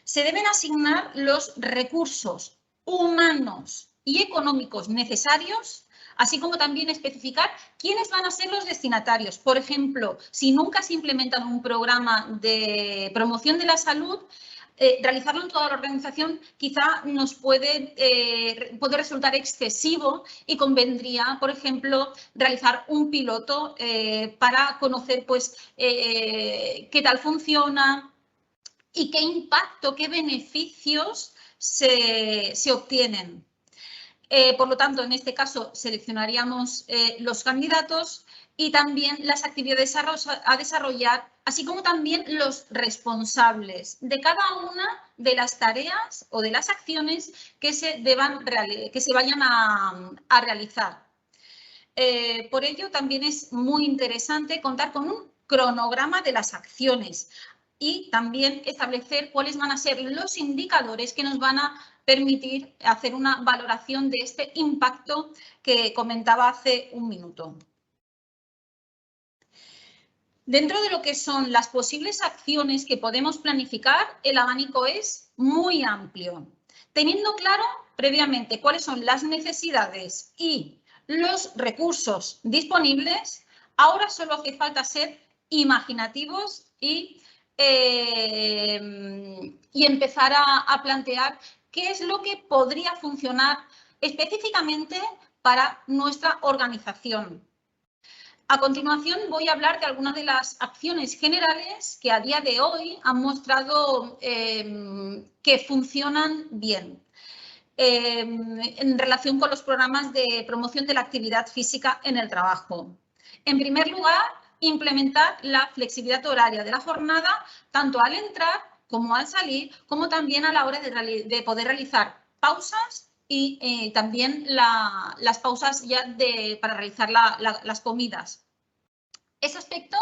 Se deben asignar los recursos humanos y económicos necesarios, así como también especificar quiénes van a ser los destinatarios. Por ejemplo, si nunca se implementa un programa de promoción de la salud, realizarlo en toda la organización quizá nos puede resultar excesivo y convendría, por ejemplo, realizar un piloto para conocer pues, qué tal funciona y qué impacto, qué beneficios se obtienen. Por lo tanto, en este caso, seleccionaríamos los candidatos y también las actividades a desarrollar, así como también los responsables de cada una de las tareas o de las acciones que se vayan a realizar. Por ello, también es muy interesante contar con un cronograma de las acciones y también establecer cuáles van a ser los indicadores que nos van a permitir hacer una valoración de este impacto que comentaba hace un minuto. Dentro de lo que son las posibles acciones que podemos planificar, el abanico es muy amplio. Teniendo claro previamente cuáles son las necesidades y los recursos disponibles, ahora solo hace falta ser imaginativos y empezar a plantear qué es lo que podría funcionar específicamente para nuestra organización. A continuación voy a hablar de algunas de las acciones generales que a día de hoy han mostrado que funcionan bien en relación con los programas de promoción de la actividad física en el trabajo. En primer lugar, implementar la flexibilidad horaria de la jornada, tanto al entrar como al salir, como también a la hora de poder realizar pausas y también las pausas ya para realizar las comidas. Ese aspecto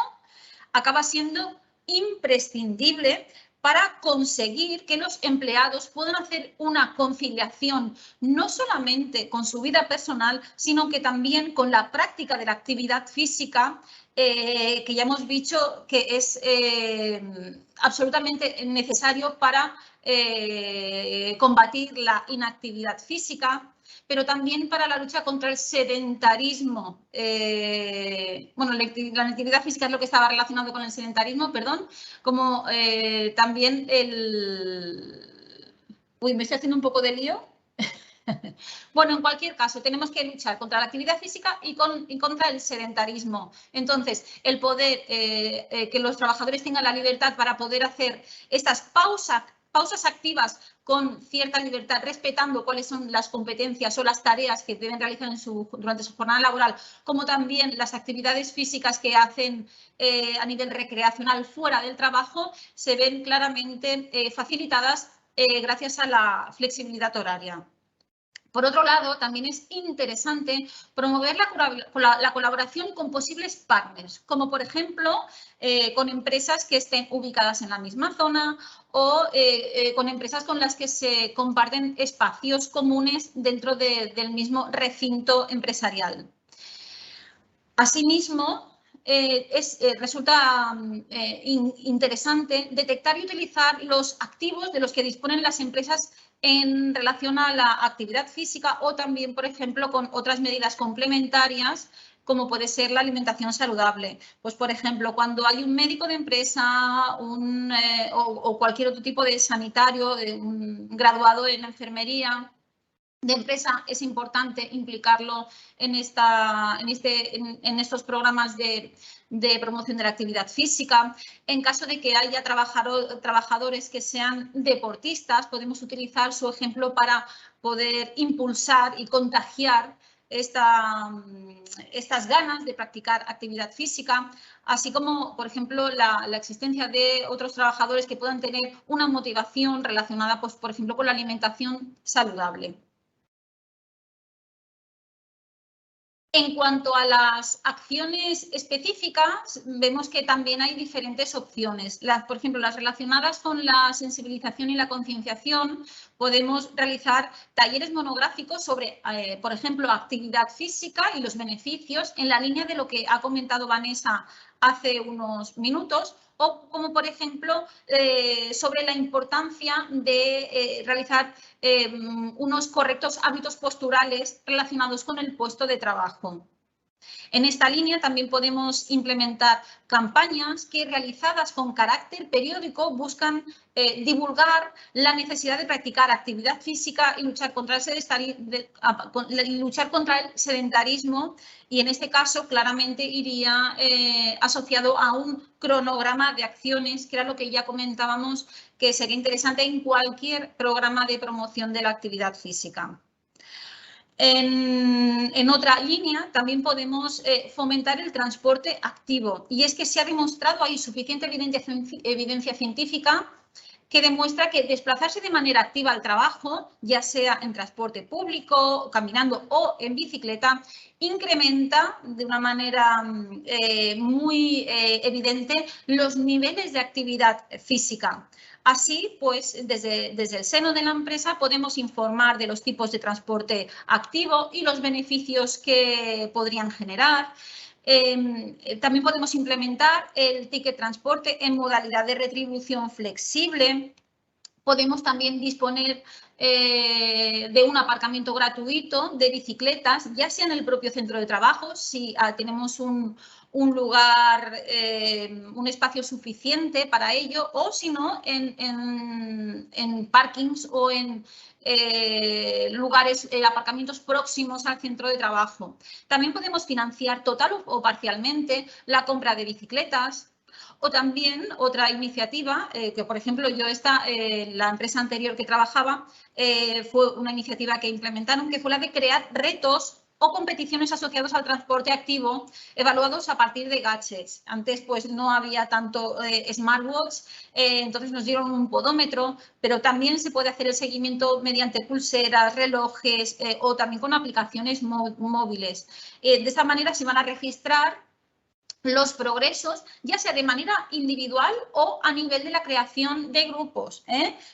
acaba siendo imprescindible para conseguir que los empleados puedan hacer una conciliación no solamente con su vida personal, sino que también con la práctica de la actividad física, que ya hemos dicho que es absolutamente necesario para combatir la inactividad física pero también para la lucha contra el sedentarismo. Bueno, la actividad física es lo que estaba relacionado con el sedentarismo, perdón, como también el... Uy, me estoy haciendo un poco de lío. Bueno, en cualquier caso, tenemos que luchar contra la actividad física y contra el sedentarismo. Entonces, el poder que los trabajadores tengan la libertad para poder hacer estas pausas activas con cierta libertad, respetando cuáles son las competencias o las tareas que deben realizar durante su jornada laboral, como también las actividades físicas que hacen a nivel recreacional fuera del trabajo, se ven claramente facilitadas gracias a la flexibilidad horaria. Por otro lado, también es interesante promover la colaboración con posibles partners, como por ejemplo con empresas que estén ubicadas en la misma zona o con empresas con las que se comparten espacios comunes dentro del mismo recinto empresarial. Asimismo, resulta interesante detectar y utilizar los activos de los que disponen las empresas en relación a la actividad física o también, por ejemplo, con otras medidas complementarias como puede ser la alimentación saludable. Pues, por ejemplo, cuando hay un médico de empresa o cualquier otro tipo de sanitario, un graduado en enfermería, de empresa, es importante implicarlo en estos programas de promoción de la actividad física. En caso de que haya trabajadores que sean deportistas, podemos utilizar su ejemplo para poder impulsar y contagiar estas ganas de practicar actividad física, así como, por ejemplo, la existencia de otros trabajadores que puedan tener una motivación relacionada, pues, por ejemplo, con la alimentación saludable. En cuanto a las acciones específicas, vemos que también hay diferentes opciones. Por ejemplo, las relacionadas con la sensibilización y la concienciación, podemos realizar talleres monográficos sobre, por ejemplo, actividad física y los beneficios en la línea de lo que ha comentado Vanessa hace unos minutos, o como, por ejemplo, sobre la importancia de realizar unos correctos hábitos posturales relacionados con el puesto de trabajo. En esta línea también podemos implementar campañas que, realizadas con carácter periódico, buscan divulgar la necesidad de practicar actividad física y luchar contra el sedentarismo, y en este caso claramente iría asociado a un cronograma de acciones, que era lo que ya comentábamos que sería interesante en cualquier programa de promoción de la actividad física. En otra línea también podemos fomentar el transporte activo, y es que se ha demostrado, hay suficiente evidencia científica que demuestra que desplazarse de manera activa al trabajo, ya sea en transporte público, caminando o en bicicleta, incrementa de una manera muy evidente los niveles de actividad física. Así, pues, desde el seno de la empresa podemos informar de los tipos de transporte activo y los beneficios que podrían generar. También podemos implementar el ticket transporte en modalidad de retribución flexible. Podemos también disponer de un aparcamiento gratuito de bicicletas, ya sea en el propio centro de trabajo, si tenemos un lugar, un espacio suficiente para ello, o si no, en parkings o en lugares, aparcamientos próximos al centro de trabajo. También podemos financiar total o parcialmente la compra de bicicletas. O también otra iniciativa, que por ejemplo la empresa anterior que trabajaba, fue una iniciativa que implementaron, que fue la de crear retos o competiciones asociados al transporte activo, evaluados a partir de gadgets. Antes, pues, no había tanto smartwatch, entonces nos dieron un podómetro, pero también se puede hacer el seguimiento mediante pulseras, relojes o también con aplicaciones móviles. De esta manera se van a registrar los progresos, ya sea de manera individual o a nivel de la creación de grupos.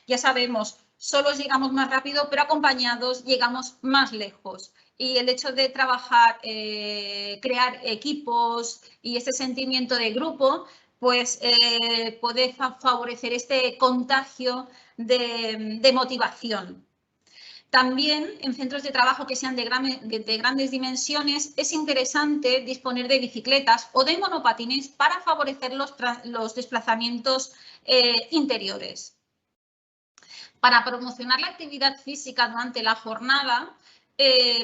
Ya sabemos, solos llegamos más rápido, pero acompañados llegamos más lejos. Y el hecho de trabajar, crear equipos y este sentimiento de grupo, pues puede favorecer este contagio de motivación. También en centros de trabajo que sean de grandes dimensiones es interesante disponer de bicicletas o de monopatines para favorecer los desplazamientos interiores. Para promocionar la actividad física durante la jornada,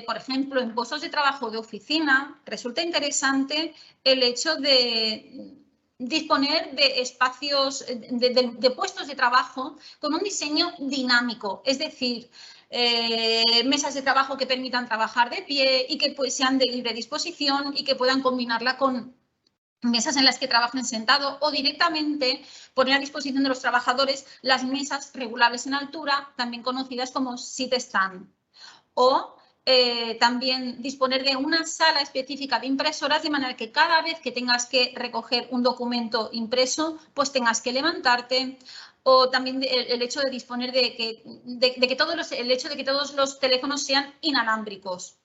por ejemplo, en puestos de trabajo de oficina, resulta interesante el hecho de disponer de espacios, de puestos de trabajo con un diseño dinámico, es decir, mesas de trabajo que permitan trabajar de pie y que pues, sean de libre disposición y que puedan combinarla con mesas en las que trabajen sentado o directamente poner a disposición de los trabajadores las mesas regulables en altura, también conocidas como sit stand. O también disponer de una sala específica de impresoras de manera que cada vez que tengas que recoger un documento impreso, pues tengas que levantarte. O también el hecho de disponer de que todos los teléfonos sean inalámbricos.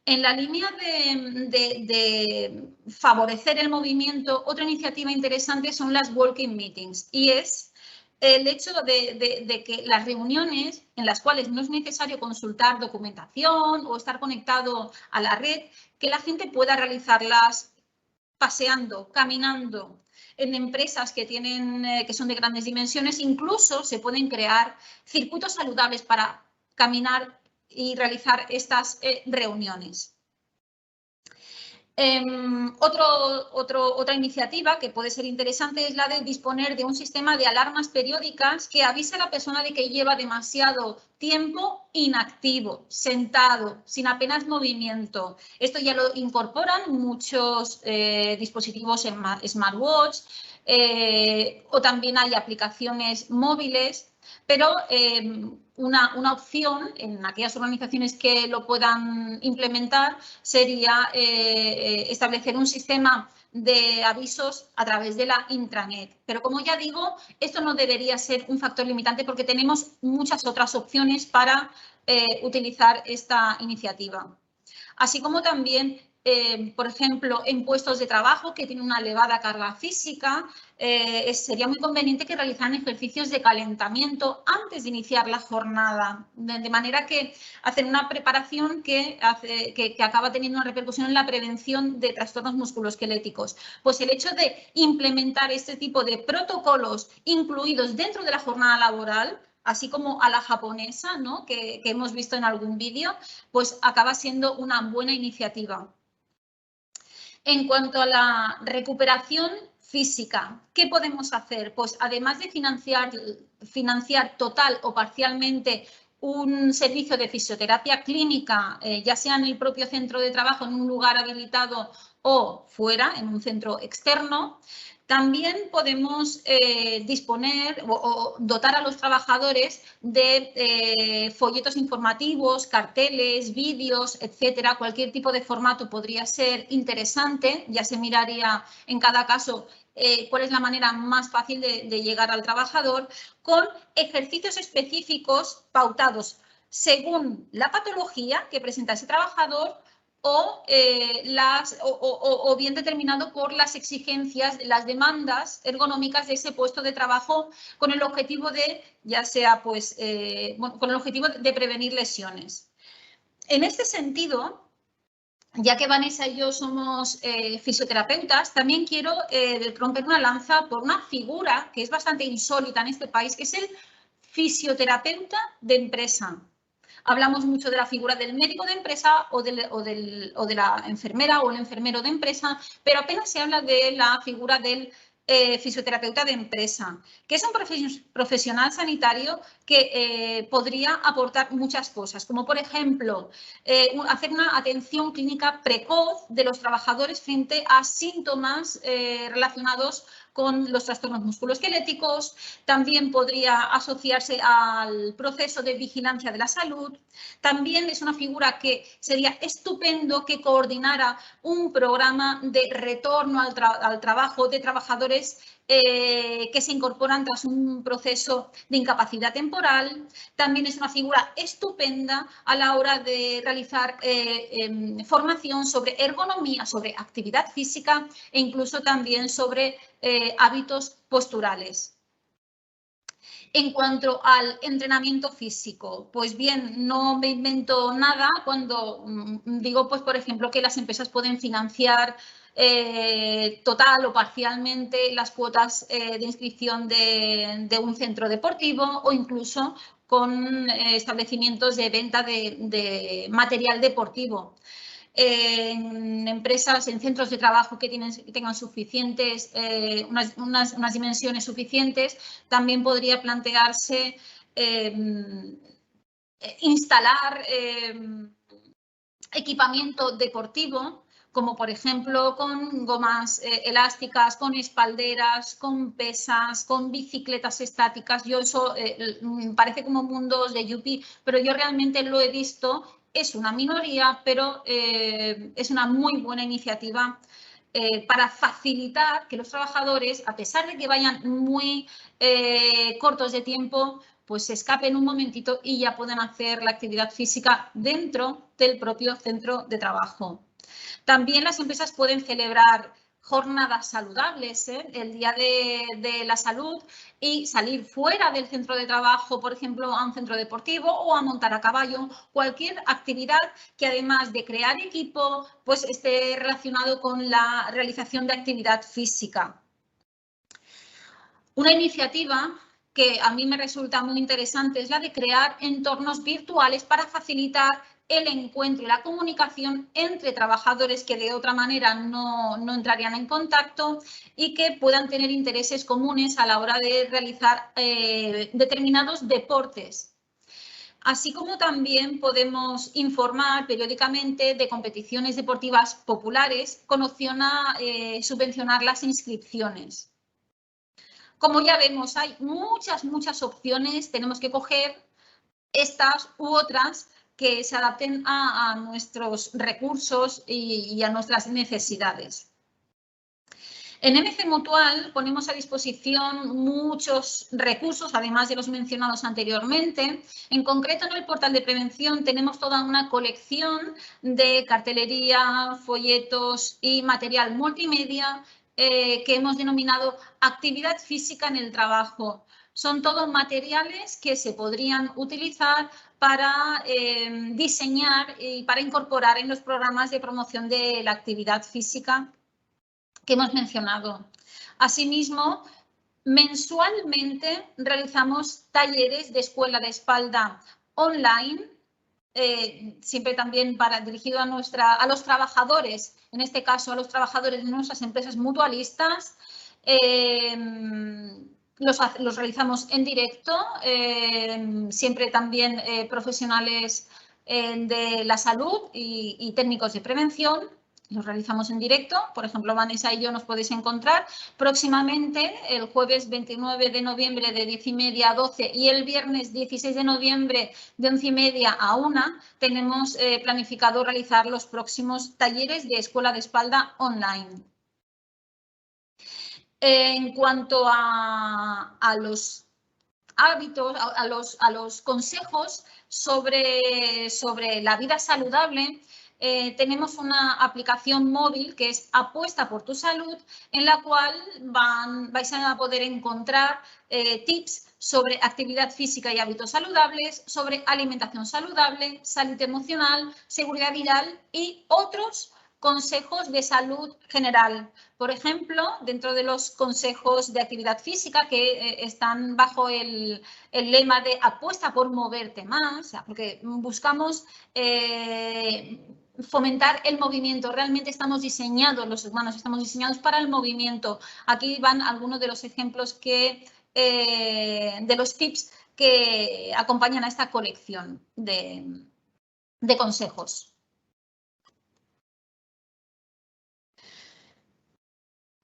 En la línea de favorecer el movimiento, otra iniciativa interesante son las walking meetings y es el hecho de que las reuniones en las cuales no es necesario consultar documentación o estar conectado a la red, que la gente pueda realizarlas paseando, caminando. En empresas que son de grandes dimensiones, incluso se pueden crear circuitos saludables para caminar y realizar estas reuniones. Otra iniciativa que puede ser interesante es la de disponer de un sistema de alarmas periódicas que avise a la persona de que lleva demasiado tiempo inactivo, sentado, sin apenas movimiento. Esto ya lo incorporan muchos dispositivos en smartwatch o también hay aplicaciones móviles. Pero una opción en aquellas organizaciones que lo puedan implementar sería establecer un sistema de avisos a través de la intranet. Pero como ya digo, esto no debería ser un factor limitante porque tenemos muchas otras opciones para utilizar esta iniciativa. Así como también, por ejemplo, en puestos de trabajo que tienen una elevada carga física, sería muy conveniente que realizaran ejercicios de calentamiento antes de iniciar la jornada, de manera que hacen una preparación que acaba teniendo una repercusión en la prevención de trastornos musculoesqueléticos. Pues el hecho de implementar este tipo de protocolos incluidos dentro de la jornada laboral, así como a la japonesa, ¿no? que hemos visto en algún vídeo, pues acaba siendo una buena iniciativa. En cuanto a la recuperación física, ¿qué podemos hacer? Pues además de financiar total o parcialmente un servicio de fisioterapia clínica, ya sea en el propio centro de trabajo, en un lugar habilitado o fuera, en un centro externo, también podemos disponer o dotar a los trabajadores de folletos informativos, carteles, vídeos, etcétera. Cualquier tipo de formato podría ser interesante. Ya se miraría en cada caso cuál es la manera más fácil de llegar al trabajador, con ejercicios específicos pautados según la patología que presenta ese trabajador o bien determinado por las exigencias, las demandas ergonómicas de ese puesto de trabajo con el objetivo de, ya sea pues, con el objetivo de prevenir lesiones. En este sentido, ya que Vanessa y yo somos fisioterapeutas, también quiero romper una lanza por una figura que es bastante insólita en este país, que es el fisioterapeuta de empresa. Hablamos mucho de la figura del médico de empresa o de la enfermera o el enfermero de empresa, pero apenas se habla de la figura del fisioterapeuta de empresa, que es un profesional sanitario que podría aportar muchas cosas, como por ejemplo hacer una atención clínica precoz de los trabajadores frente a síntomas relacionados con los trastornos musculoesqueléticos. También podría asociarse al proceso de vigilancia de la salud. También es una figura que sería estupendo que coordinara un programa de retorno al trabajo de trabajadores que se incorporan tras un proceso de incapacidad temporal. También es una figura estupenda a la hora de realizar formación sobre ergonomía, sobre actividad física e incluso también sobre hábitos posturales. En cuanto al entrenamiento físico, pues bien, no me invento nada cuando digo, pues por ejemplo, que las empresas pueden financiar total o parcialmente las cuotas de inscripción de un centro deportivo o incluso con establecimientos de venta de material deportivo. En empresas, en centros de trabajo que tengan suficientes, unas dimensiones suficientes, también podría plantearse instalar equipamiento deportivo, como por ejemplo con gomas elásticas, con espalderas, con pesas, con bicicletas estáticas. Yo eso parece como mundos de yuppie, pero yo realmente lo he visto. Es una minoría, pero es una muy buena iniciativa para facilitar que los trabajadores, a pesar de que vayan muy cortos de tiempo, pues se escapen un momentito y ya pueden hacer la actividad física dentro del propio centro de trabajo. También las empresas pueden celebrar jornadas saludables, el Día de la Salud, y salir fuera del centro de trabajo, por ejemplo, a un centro deportivo o a montar a caballo, cualquier actividad que además de crear equipo, pues esté relacionado con la realización de actividad física. Una iniciativa que a mí me resulta muy interesante es la de crear entornos virtuales para facilitar el encuentro y la comunicación entre trabajadores que de otra manera no entrarían en contacto y que puedan tener intereses comunes a la hora de realizar determinados deportes. Así como también podemos informar periódicamente de competiciones deportivas populares con opción a subvencionar las inscripciones. Como ya vemos, hay muchas opciones, tenemos que coger estas u otras que se adapten a nuestros recursos y a nuestras necesidades. En MC Mutual ponemos a disposición muchos recursos, además de los mencionados anteriormente. En concreto, en el portal de prevención tenemos toda una colección de cartelería, folletos y material multimedia que hemos denominado actividad física en el trabajo. Son todos materiales que se podrían utilizar para diseñar y para incorporar en los programas de promoción de la actividad física que hemos mencionado. Asimismo, mensualmente realizamos talleres de escuela de espalda online, siempre también dirigido a los trabajadores, en este caso a los trabajadores de nuestras empresas mutualistas. Los realizamos en directo, siempre también profesionales de la salud y técnicos de prevención. Los realizamos en directo, por ejemplo, Vanessa y yo nos podéis encontrar próximamente el jueves 29 de noviembre de 10:30 a 12 y el viernes 16 de noviembre de 11:30 a 1 tenemos planificado realizar los próximos talleres de escuela de espalda online. En cuanto a los hábitos, a los consejos sobre la vida saludable, tenemos una aplicación móvil que es Apuesta por tu Salud, en la cual vais a poder encontrar tips sobre actividad física y hábitos saludables, sobre alimentación saludable, salud emocional, seguridad viral y otros consejos de salud general. Por ejemplo, dentro de los consejos de actividad física que están bajo el lema de apuesta por moverte más, porque buscamos fomentar el movimiento. Realmente estamos diseñados, los humanos estamos diseñados para el movimiento. Aquí van algunos de los ejemplos de los tips que acompañan a esta colección de consejos.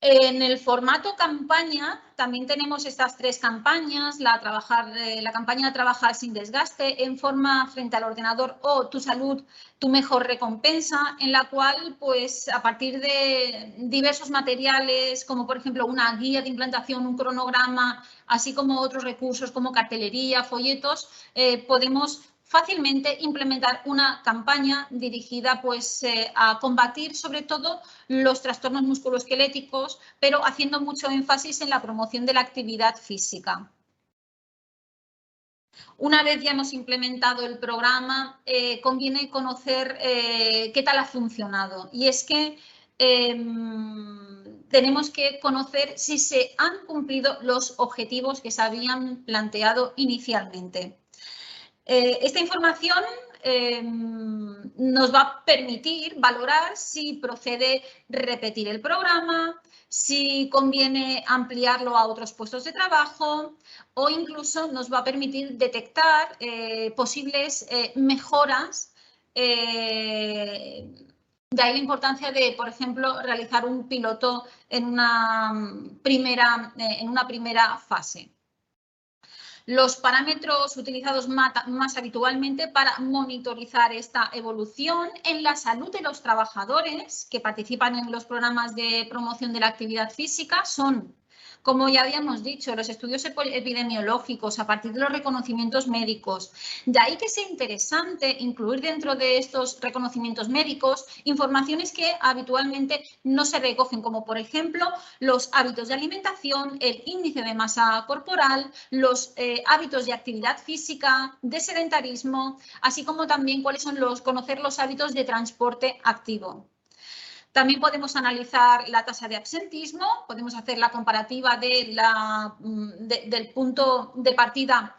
En el formato campaña también tenemos estas tres campañas, la campaña de trabajar sin desgaste, en forma frente al ordenador o tu salud, tu mejor recompensa, en la cual pues a partir de diversos materiales como por ejemplo una guía de implantación, un cronograma, así como otros recursos como cartelería, folletos, podemos fácilmente implementar una campaña dirigida pues, a combatir sobre todo los trastornos musculoesqueléticos, pero haciendo mucho énfasis en la promoción de la actividad física. Una vez ya hemos implementado el programa, conviene conocer qué tal ha funcionado. Y es que tenemos que conocer si se han cumplido los objetivos que se habían planteado inicialmente. Esta información nos va a permitir valorar si procede repetir el programa, si conviene ampliarlo a otros puestos de trabajo o incluso nos va a permitir detectar posibles mejoras. De ahí la importancia de, por ejemplo, realizar un piloto en una primera fase. Los parámetros utilizados más habitualmente para monitorizar esta evolución en la salud de los trabajadores que participan en los programas de promoción de la actividad física son, como ya habíamos dicho, los estudios epidemiológicos a partir de los reconocimientos médicos. De ahí que sea interesante incluir dentro de estos reconocimientos médicos informaciones que habitualmente no se recogen, como por ejemplo los hábitos de alimentación, el índice de masa corporal, los hábitos de actividad física, de sedentarismo, así como también conocer los hábitos de transporte activo. También podemos analizar la tasa de absentismo, podemos hacer la comparativa del punto de partida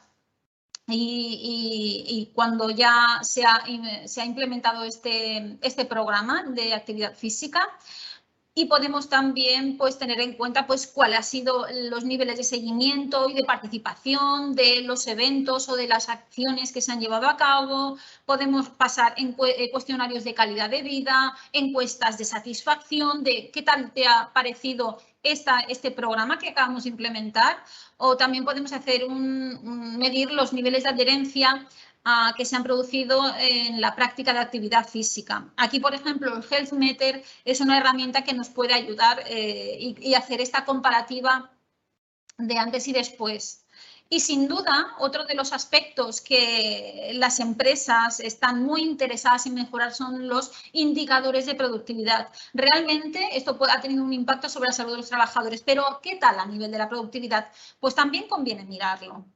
y cuando ya se ha implementado este programa de actividad física. Y podemos también tener en cuenta cuáles han sido los niveles de seguimiento y de participación de los eventos o de las acciones que se han llevado a cabo. Podemos pasar en cuestionarios de calidad de vida, encuestas de satisfacción, de qué tal te ha parecido este programa que acabamos de implementar. O también podemos hacer medir los niveles de adherencia que se han producido en la práctica de actividad física. Aquí, por ejemplo, el Health Meter es una herramienta que nos puede ayudar y hacer esta comparativa de antes y después. Y sin duda, otro de los aspectos que las empresas están muy interesadas en mejorar son los indicadores de productividad. Realmente esto ha tenido un impacto sobre la salud de los trabajadores, pero ¿qué tal a nivel de la productividad? Pues también conviene mirarlo.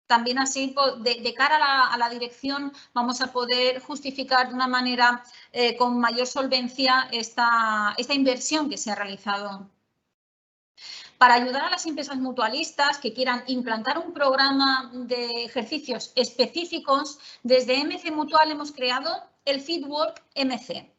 También así, de cara a la dirección, vamos a poder justificar de una manera con mayor solvencia esta inversión que se ha realizado. Para ayudar a las empresas mutualistas que quieran implantar un programa de ejercicios específicos, desde MC Mutual hemos creado el Fitwork MC.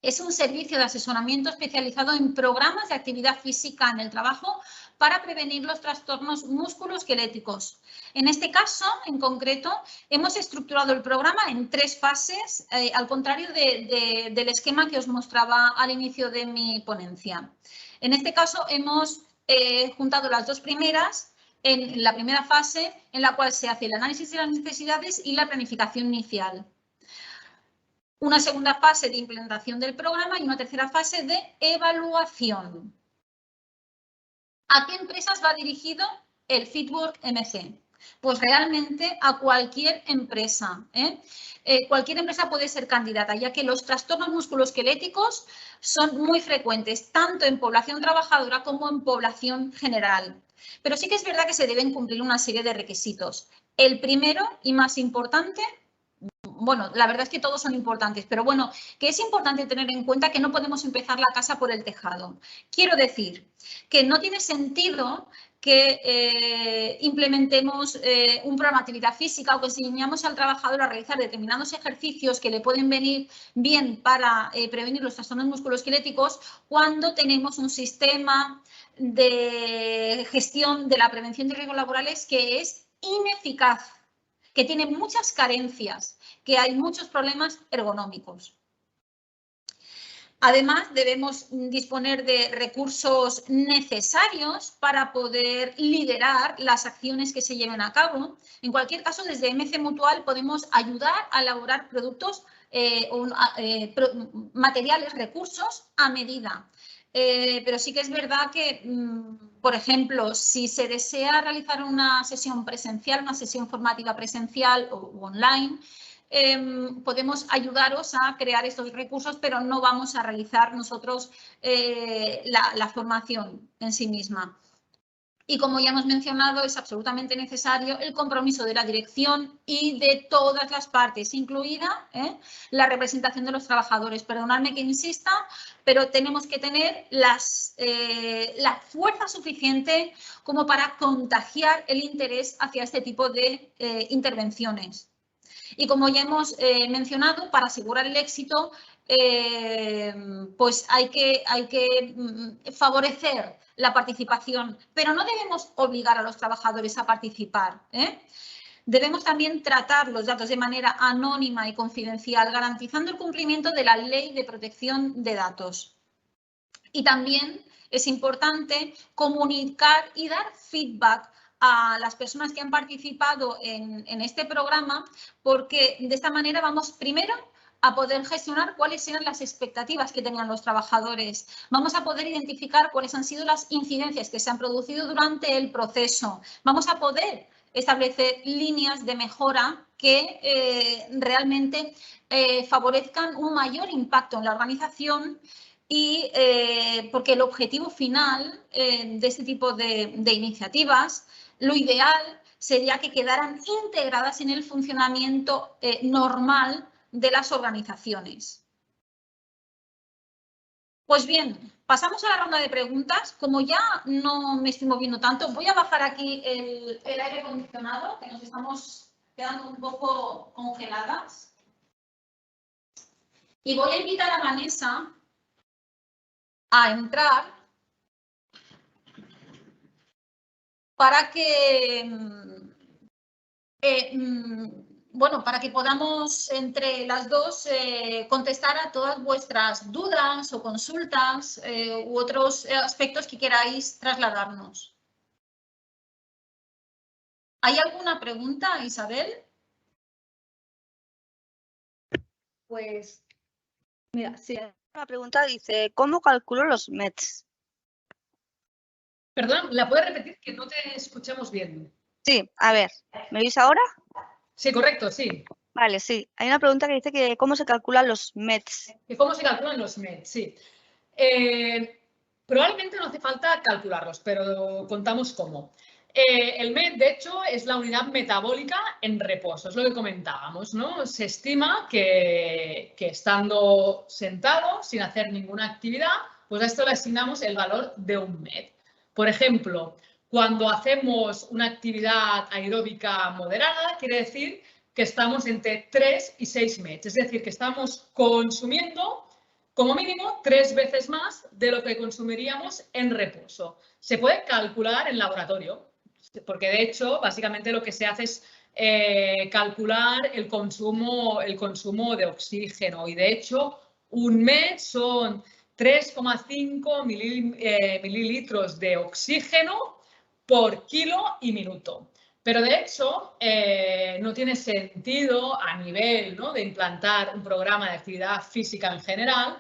Es un servicio de asesoramiento especializado en programas de actividad física en el trabajo para prevenir los trastornos musculoesqueléticos. En este caso, en concreto, hemos estructurado el programa en 3 fases, al contrario del esquema que os mostraba al inicio de mi ponencia. En este caso, hemos juntado las 2 primeras en la primera fase, en la cual se hace el análisis de las necesidades y la planificación inicial. Una segunda fase de implementación del programa y una tercera fase de evaluación. ¿A qué empresas va dirigido el Fitwork MC? Pues realmente a cualquier empresa. Cualquier empresa puede ser candidata, ya que los trastornos musculoesqueléticos son muy frecuentes, tanto en población trabajadora como en población general. Pero sí que es verdad que se deben cumplir una serie de requisitos. El primero y más importante, bueno, la verdad es que todos son importantes, pero bueno, que es importante tener en cuenta que no podemos empezar la casa por el tejado. Quiero decir que no tiene sentido que implementemos un programa de actividad física o que enseñamos al trabajador a realizar determinados ejercicios que le pueden venir bien para prevenir los trastornos musculoesqueléticos cuando tenemos un sistema de gestión de la prevención de riesgos laborales que es ineficaz, que tiene muchas carencias, que hay muchos problemas ergonómicos. Además, debemos disponer de recursos necesarios para poder liderar las acciones que se lleven a cabo. En cualquier caso, desde MC Mutual podemos ayudar a elaborar productos, materiales, recursos a medida. Pero sí que es verdad que, por ejemplo, si se desea realizar una sesión presencial, una sesión formativa presencial o online, podemos ayudaros a crear estos recursos, pero no vamos a realizar nosotros la formación en sí misma. Y como ya hemos mencionado, es absolutamente necesario el compromiso de la dirección y de todas las partes, incluida la representación de los trabajadores. Perdonadme que insista, pero tenemos que tener la fuerza suficiente como para contagiar el interés hacia este tipo de intervenciones. Y como ya hemos mencionado, para asegurar el éxito, pues hay que favorecer la participación, pero no debemos obligar a los trabajadores a participar. Debemos también tratar los datos de manera anónima y confidencial, garantizando el cumplimiento de la Ley de Protección de Datos. Y también es importante comunicar y dar feedback a las personas que han participado en este programa, porque de esta manera vamos primero a poder gestionar cuáles eran las expectativas que tenían los trabajadores. Vamos a poder identificar cuáles han sido las incidencias que se han producido durante el proceso. Vamos a poder establecer líneas de mejora que realmente favorezcan un mayor impacto en la organización y porque el objetivo final de este tipo de iniciativas, lo ideal sería que quedaran integradas en el funcionamiento normal de las organizaciones. Pues bien, pasamos a la ronda de preguntas. Como ya no me estoy moviendo tanto, voy a bajar aquí el aire acondicionado, que nos estamos quedando un poco congeladas. Y voy a invitar a Vanessa a entrar para que bueno, para que podamos entre las dos contestar a todas vuestras dudas o consultas u otros aspectos que queráis trasladarnos. ¿Hay alguna pregunta, Isabel? Pues, mira, sí, una pregunta dice, ¿cómo calculo los METs? Perdón, ¿la puedes repetir? Que no te escuchamos bien. Sí, a ver, ¿me oís ahora? Sí, correcto, sí. Vale, sí. Hay una pregunta que dice que cómo se calculan los METs. ¿Cómo se calculan los METs? Sí. Probablemente no hace falta calcularlos, pero contamos cómo. El MET, de hecho, es la unidad metabólica en reposo, es lo que comentábamos, ¿no? Se estima que estando sentado, sin hacer ninguna actividad, pues a esto le asignamos el valor de un MET. Por ejemplo, cuando hacemos una actividad aeróbica moderada, quiere decir que estamos entre 3 y 6 METs, es decir, que estamos consumiendo como mínimo 3 veces más de lo que consumiríamos en reposo. Se puede calcular en laboratorio, porque de hecho, básicamente lo que se hace es calcular el consumo de oxígeno y de hecho un MET son 3,5 mililitros de oxígeno por kilo y minuto. Pero de hecho, no tiene sentido a nivel, ¿no?, de implantar un programa de actividad física en general,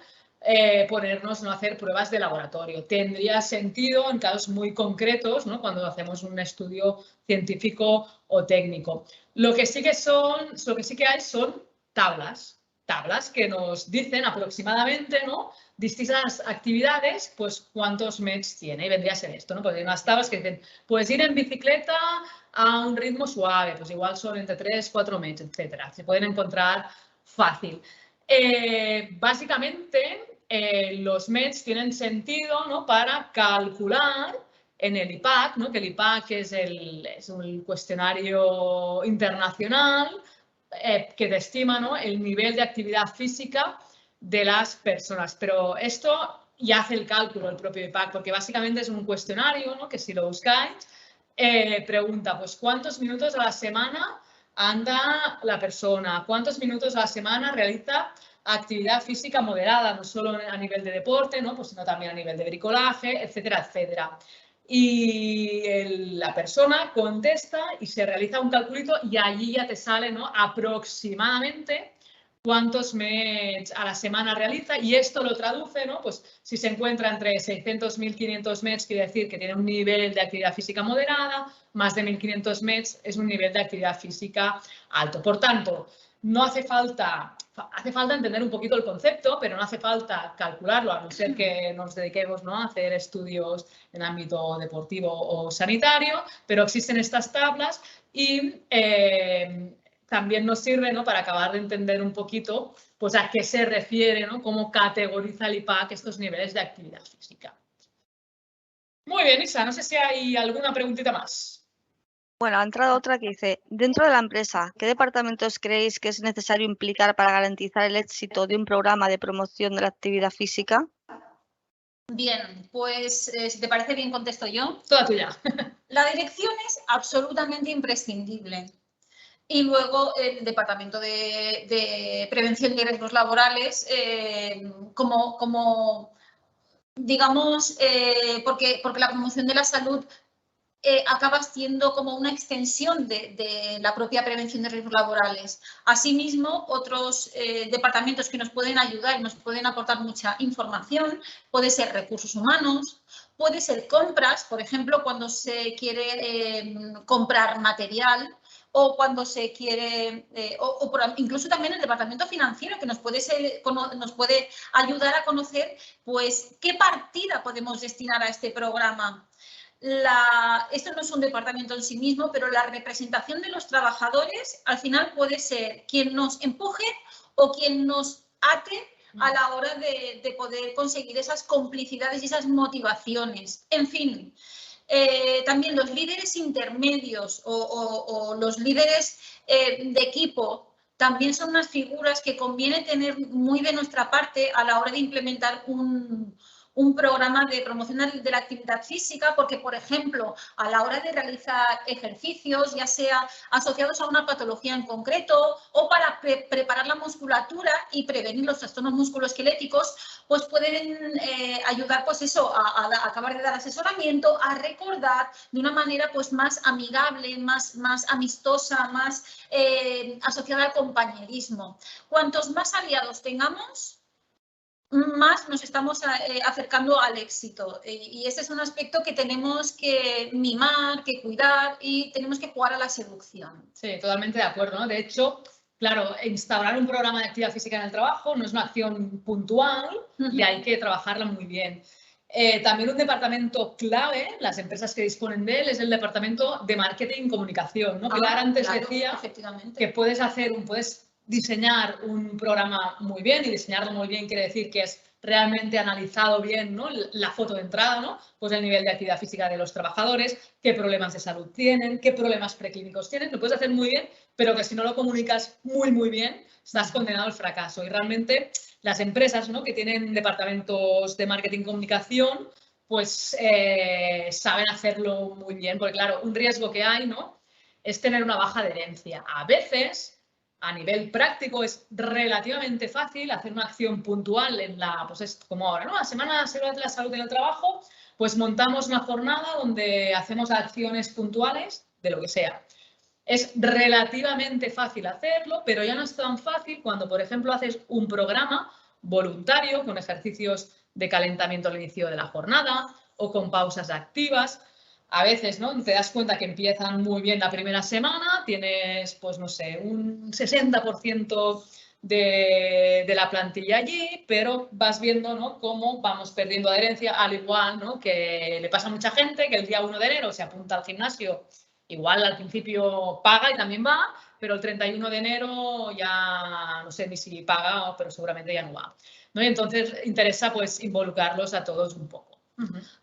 ponernos a hacer pruebas de laboratorio. Tendría sentido en casos muy concretos, ¿no?, cuando hacemos un estudio científico o técnico. Lo que sí que hay son tablas que nos dicen aproximadamente, ¿no?, distintas actividades, pues cuántos METs tiene, y vendría a ser esto, ¿no? Pues hay unas tablas que dicen, puedes ir en bicicleta a un ritmo suave, pues igual son entre 3, 4 METs, etcétera. Se pueden encontrar fácil. Básicamente, los METs tienen sentido, ¿no?, para calcular en el IPAC, ¿no?, que el IPAC es un cuestionario internacional que te estima, ¿no?, el nivel de actividad física de las personas. Pero esto ya hace el cálculo el propio IPAC, porque básicamente es un cuestionario, ¿no?, que si lo buscáis, pregunta, pues, ¿cuántos minutos a la semana anda la persona? ¿Cuántos minutos a la semana realiza actividad física moderada? No solo a nivel de deporte, ¿no?, pues, sino también a nivel de bricolaje, etcétera, etcétera. Y la persona contesta y se realiza un calculito y allí ya te sale, ¿no?, aproximadamente cuántos METs a la semana realiza, y esto lo traduce, ¿no?, pues si se encuentra entre 600 y 1.500 METs, quiere decir que tiene un nivel de actividad física moderada, más de 1.500 METs es un nivel de actividad física alto. Por tanto, no hace falta hace falta entender un poquito el concepto, pero no hace falta calcularlo, a no ser que nos dediquemos, ¿no?, a hacer estudios en ámbito deportivo o sanitario, pero existen estas tablas y también nos sirve, ¿no?, para acabar de entender un poquito pues, a qué se refiere, ¿no?, cómo categoriza el IPAC estos niveles de actividad física. Muy bien, Isa, no sé si hay alguna preguntita más. Bueno, ha entrado otra que dice, dentro de la empresa, ¿qué departamentos creéis que es necesario implicar para garantizar el éxito de un programa de promoción de la actividad física? Bien, pues si te parece bien contesto yo. Toda tuya. La dirección es absolutamente imprescindible. Y luego el Departamento de Prevención de Riesgos Laborales, digamos, porque la promoción de la salud acaba siendo como una extensión de la propia prevención de riesgos laborales. Asimismo, otros departamentos que nos pueden ayudar y nos pueden aportar mucha información, puede ser recursos humanos, puede ser compras, por ejemplo, cuando se quiere comprar material, o cuando se quiere, incluso también el departamento financiero, que nos puede ayudar a conocer pues, qué partida podemos destinar a este programa. Esto no es un departamento en sí mismo, pero la representación de los trabajadores al final puede ser quien nos empuje o quien nos ate a la hora de poder conseguir esas complicidades y esas motivaciones. En fin, también los líderes intermedios o los líderes de equipo también son unas figuras que conviene tener muy de nuestra parte a la hora de implementar un programa de promoción de la actividad física, porque, por ejemplo, a la hora de realizar ejercicios, ya sea asociados a una patología en concreto o para preparar la musculatura y prevenir los trastornos musculoesqueléticos, pues pueden ayudar pues eso, a acabar de dar asesoramiento, a recordar de una manera pues más amigable, más amistosa, más asociada al compañerismo. Cuantos más aliados tengamos, más nos estamos acercando al éxito. Y ese es un aspecto que tenemos que mimar, que cuidar y tenemos que jugar a la seducción. Sí, totalmente de acuerdo, ¿no? De hecho, claro, instaurar un programa de actividad física en el trabajo no es una acción puntual y hay que trabajarla muy bien. También un departamento clave, las empresas que disponen de él, es el departamento de marketing y comunicación, ¿no? Pilar antes decía que puedes diseñar un programa muy bien, y diseñarlo muy bien quiere decir que es realmente analizado bien, ¿no?, la foto de entrada, ¿no?, pues el nivel de actividad física de los trabajadores, qué problemas de salud tienen, qué problemas preclínicos tienen. Lo puedes hacer muy bien, pero que si no lo comunicas muy bien, estás condenado al fracaso. Y realmente las empresas, ¿no?, que tienen departamentos de marketing y comunicación, pues saben hacerlo muy bien, porque claro, un riesgo que hay, ¿no?, es tener una baja adherencia. A veces, a nivel práctico, es relativamente fácil hacer una acción puntual en pues como ahora, ¿no?, la Semana Nacional de la Salud en el Trabajo, pues montamos una jornada donde hacemos acciones puntuales de lo que sea. Es relativamente fácil hacerlo, pero ya no es tan fácil cuando, por ejemplo, haces un programa voluntario con ejercicios de calentamiento al inicio de la jornada o con pausas activas. A veces, ¿no?, te das cuenta que empiezan muy bien la primera semana, tienes, pues no sé, un 60% de la plantilla allí, pero vas viendo, ¿no?, cómo vamos perdiendo adherencia, al igual, ¿no?, que le pasa a mucha gente que el día 1 de enero se apunta al gimnasio, igual al principio paga y también va, pero el 31 de enero ya no sé ni si paga, pero seguramente ya no va, ¿no? Y entonces interesa pues involucrarlos a todos un poco.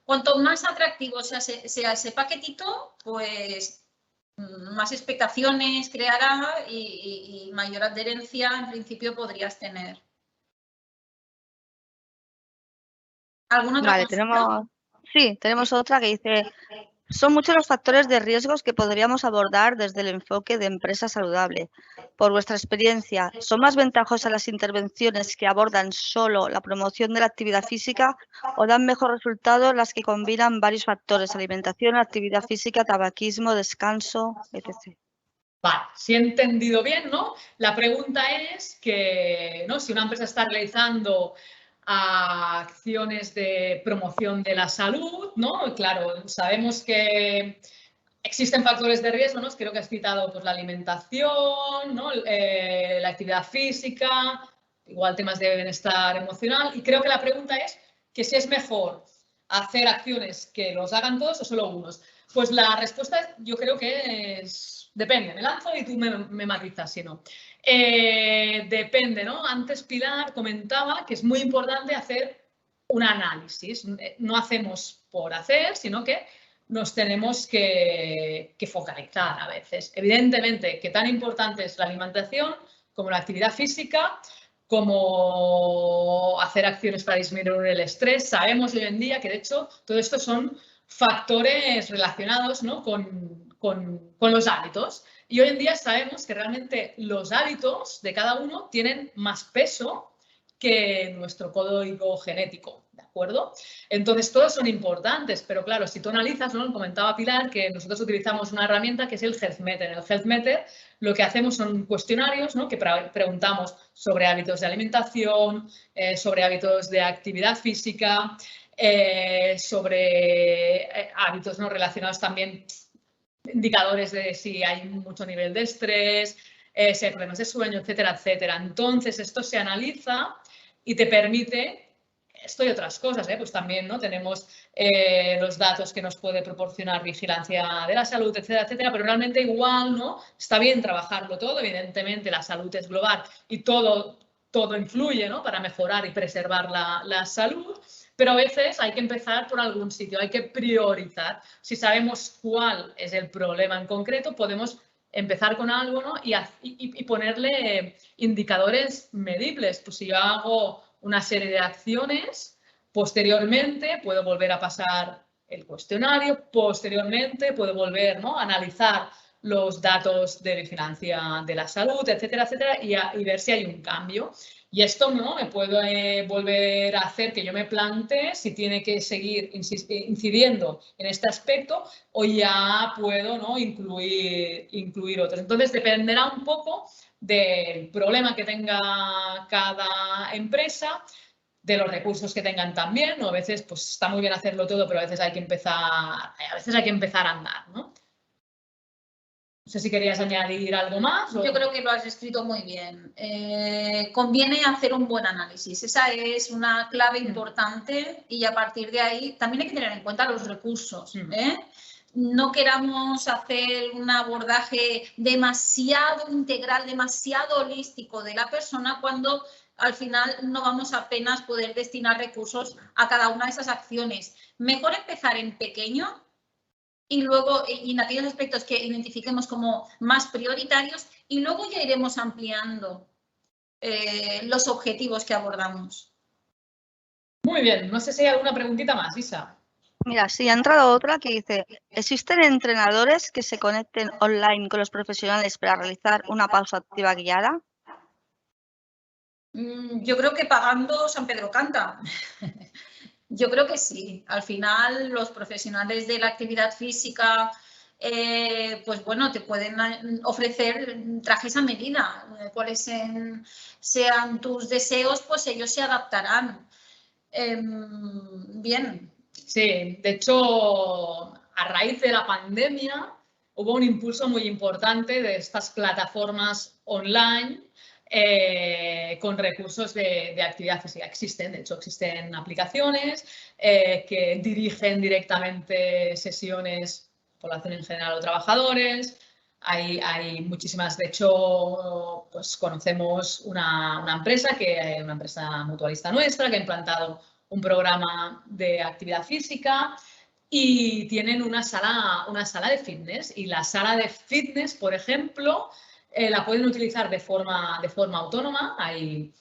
Cuanto más atractivo sea ese paquetito, pues más expectaciones creará y mayor adherencia en principio podrías tener. ¿Alguna otra consulta? Tenemos otra que dice, son muchos los factores de riesgos que podríamos abordar desde el enfoque de empresa saludable. Por vuestra experiencia, ¿son más ventajosas las intervenciones que abordan solo la promoción de la actividad física o dan mejor resultado las que combinan varios factores, alimentación, actividad física, tabaquismo, descanso, etc.? Vale, si he entendido bien, ¿no? La pregunta es que, ¿no?, si una empresa está realizando acciones de promoción de la salud, ¿no? Claro, sabemos que existen factores de riesgo, ¿no? Creo que has citado pues, la alimentación, ¿no? La actividad física, igual temas de bienestar emocional. Y creo que la pregunta es que si es mejor hacer acciones que los hagan todos o solo unos. Pues la respuesta yo creo que es... Depende, me lanzo y tú me matizas si no. Depende, ¿no? Antes Pilar comentaba que es muy importante hacer un análisis. No hacemos por hacer, sino que nos tenemos que focalizar a veces. Evidentemente, que tan importante es la alimentación como la actividad física, como hacer acciones para disminuir el estrés. Sabemos hoy en día que, de hecho, todo esto son factores relacionados, ¿no? con los hábitos. Y hoy en día sabemos que realmente los hábitos de cada uno tienen más peso que nuestro código genético, ¿de acuerdo? Entonces, todos son importantes, pero claro, si tú analizas, ¿no? Comentaba Pilar que nosotros utilizamos una herramienta que es el Healthmeter. En el Healthmeter lo que hacemos son cuestionarios, ¿no? Que preguntamos sobre hábitos de alimentación, sobre hábitos de actividad física, sobre hábitos, ¿no? Relacionados también, indicadores de si hay mucho nivel de estrés, si hay problemas de sueño, etcétera, etcétera. Entonces, esto se analiza y te permite esto y otras cosas, pues también, ¿no? Tenemos los datos que nos puede proporcionar vigilancia de la salud, etcétera, etcétera, pero realmente igual, ¿no? Está bien trabajarlo todo, evidentemente la salud es global y todo influye, ¿no? Para mejorar y preservar la salud, pero a veces hay que empezar por algún sitio, hay que priorizar. Si sabemos cuál es el problema en concreto, podemos empezar con algo, ¿no? y ponerle indicadores medibles. Pues si yo hago una serie de acciones, posteriormente puedo volver a pasar el cuestionario, posteriormente puedo volver, ¿no? a analizar los datos de vigilancia de la salud, etcétera, etcétera, y ver si hay un cambio. Y esto, ¿no? Me puede volver a hacer que yo me plantee si tiene que seguir incidiendo en este aspecto o ya puedo, ¿no? incluir otros. Entonces, dependerá un poco del problema que tenga cada empresa, de los recursos que tengan también, ¿no? A veces pues está muy bien hacerlo todo, pero a veces hay que empezar a andar, ¿no? No sé si querías añadir algo más. Yo creo que lo has escrito muy bien. Conviene hacer un buen análisis. Esa es una clave importante y a partir de ahí también hay que tener en cuenta los recursos. No queramos hacer un abordaje demasiado integral, demasiado holístico de la persona cuando al final no vamos a apenas poder destinar recursos a cada una de esas acciones. Mejor empezar en pequeño y luego en aquellos aspectos que identifiquemos como más prioritarios y luego ya iremos ampliando los objetivos que abordamos. Muy bien, no sé si hay alguna preguntita más, Isa. Mira, sí, ha entrado otra que dice, ¿existen entrenadores que se conecten online con los profesionales para realizar una pausa activa guiada? Yo creo que pagando San Pedro canta. Yo creo que sí. Al final, los profesionales de la actividad física, pues bueno, te pueden ofrecer trajes a medida. Cuáles sean tus deseos, pues ellos se adaptarán. Bien. Sí, de hecho, a raíz de la pandemia hubo un impulso muy importante de estas plataformas online con recursos de actividad física. De hecho, existen aplicaciones que dirigen directamente sesiones, población en general o trabajadores. Hay muchísimas, de hecho, pues conocemos una empresa mutualista nuestra que ha implantado un programa de actividad física y tienen una sala de fitness. Y la sala de fitness, por ejemplo, la pueden utilizar de forma autónoma. Hay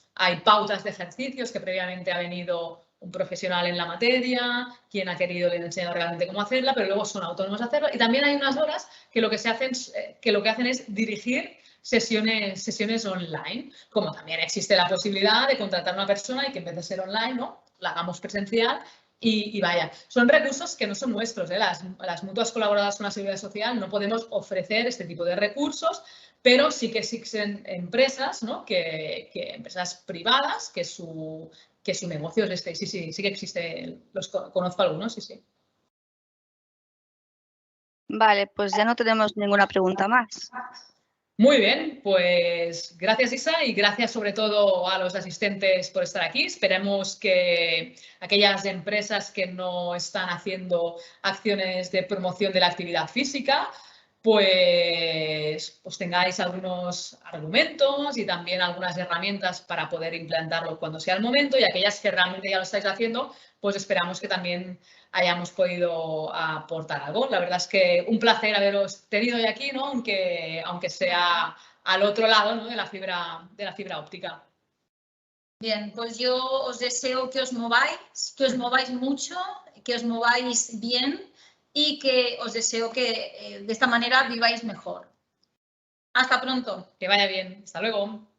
pautas de ejercicios que previamente ha venido un profesional en la materia, quien ha querido le ha enseñado realmente cómo hacerla, pero luego son autónomos a hacerlo. Y también hay unas horas que lo que hacen es dirigir sesiones online, como también existe la posibilidad de contratar a una persona y que en vez de ser online, ¿no? La hagamos presencial y vaya. Son recursos que no son nuestros, ¿eh? Las mutuas colaboradoras con la Seguridad Social no podemos ofrecer este tipo de recursos, pero sí que existen empresas, ¿no? Empresas privadas que su negocio es este. Sí que existe, conozco algunos, sí. Vale, pues ya no tenemos ninguna pregunta más. Muy bien, pues gracias Isa y gracias sobre todo a los asistentes por estar aquí. Esperemos que aquellas empresas que no están haciendo acciones de promoción de la actividad física, pues tengáis algunos argumentos y también algunas herramientas para poder implantarlo cuando sea el momento, y aquellas que realmente ya lo estáis haciendo, pues esperamos que también hayamos podido aportar algo. La verdad es que un placer haberos tenido hoy aquí, ¿no? Aunque sea al otro lado, ¿no? de la fibra óptica. Bien, pues yo os deseo que os mováis mucho, que os mováis bien y que os deseo que de esta manera viváis mejor. Hasta pronto. Que vaya bien. Hasta luego.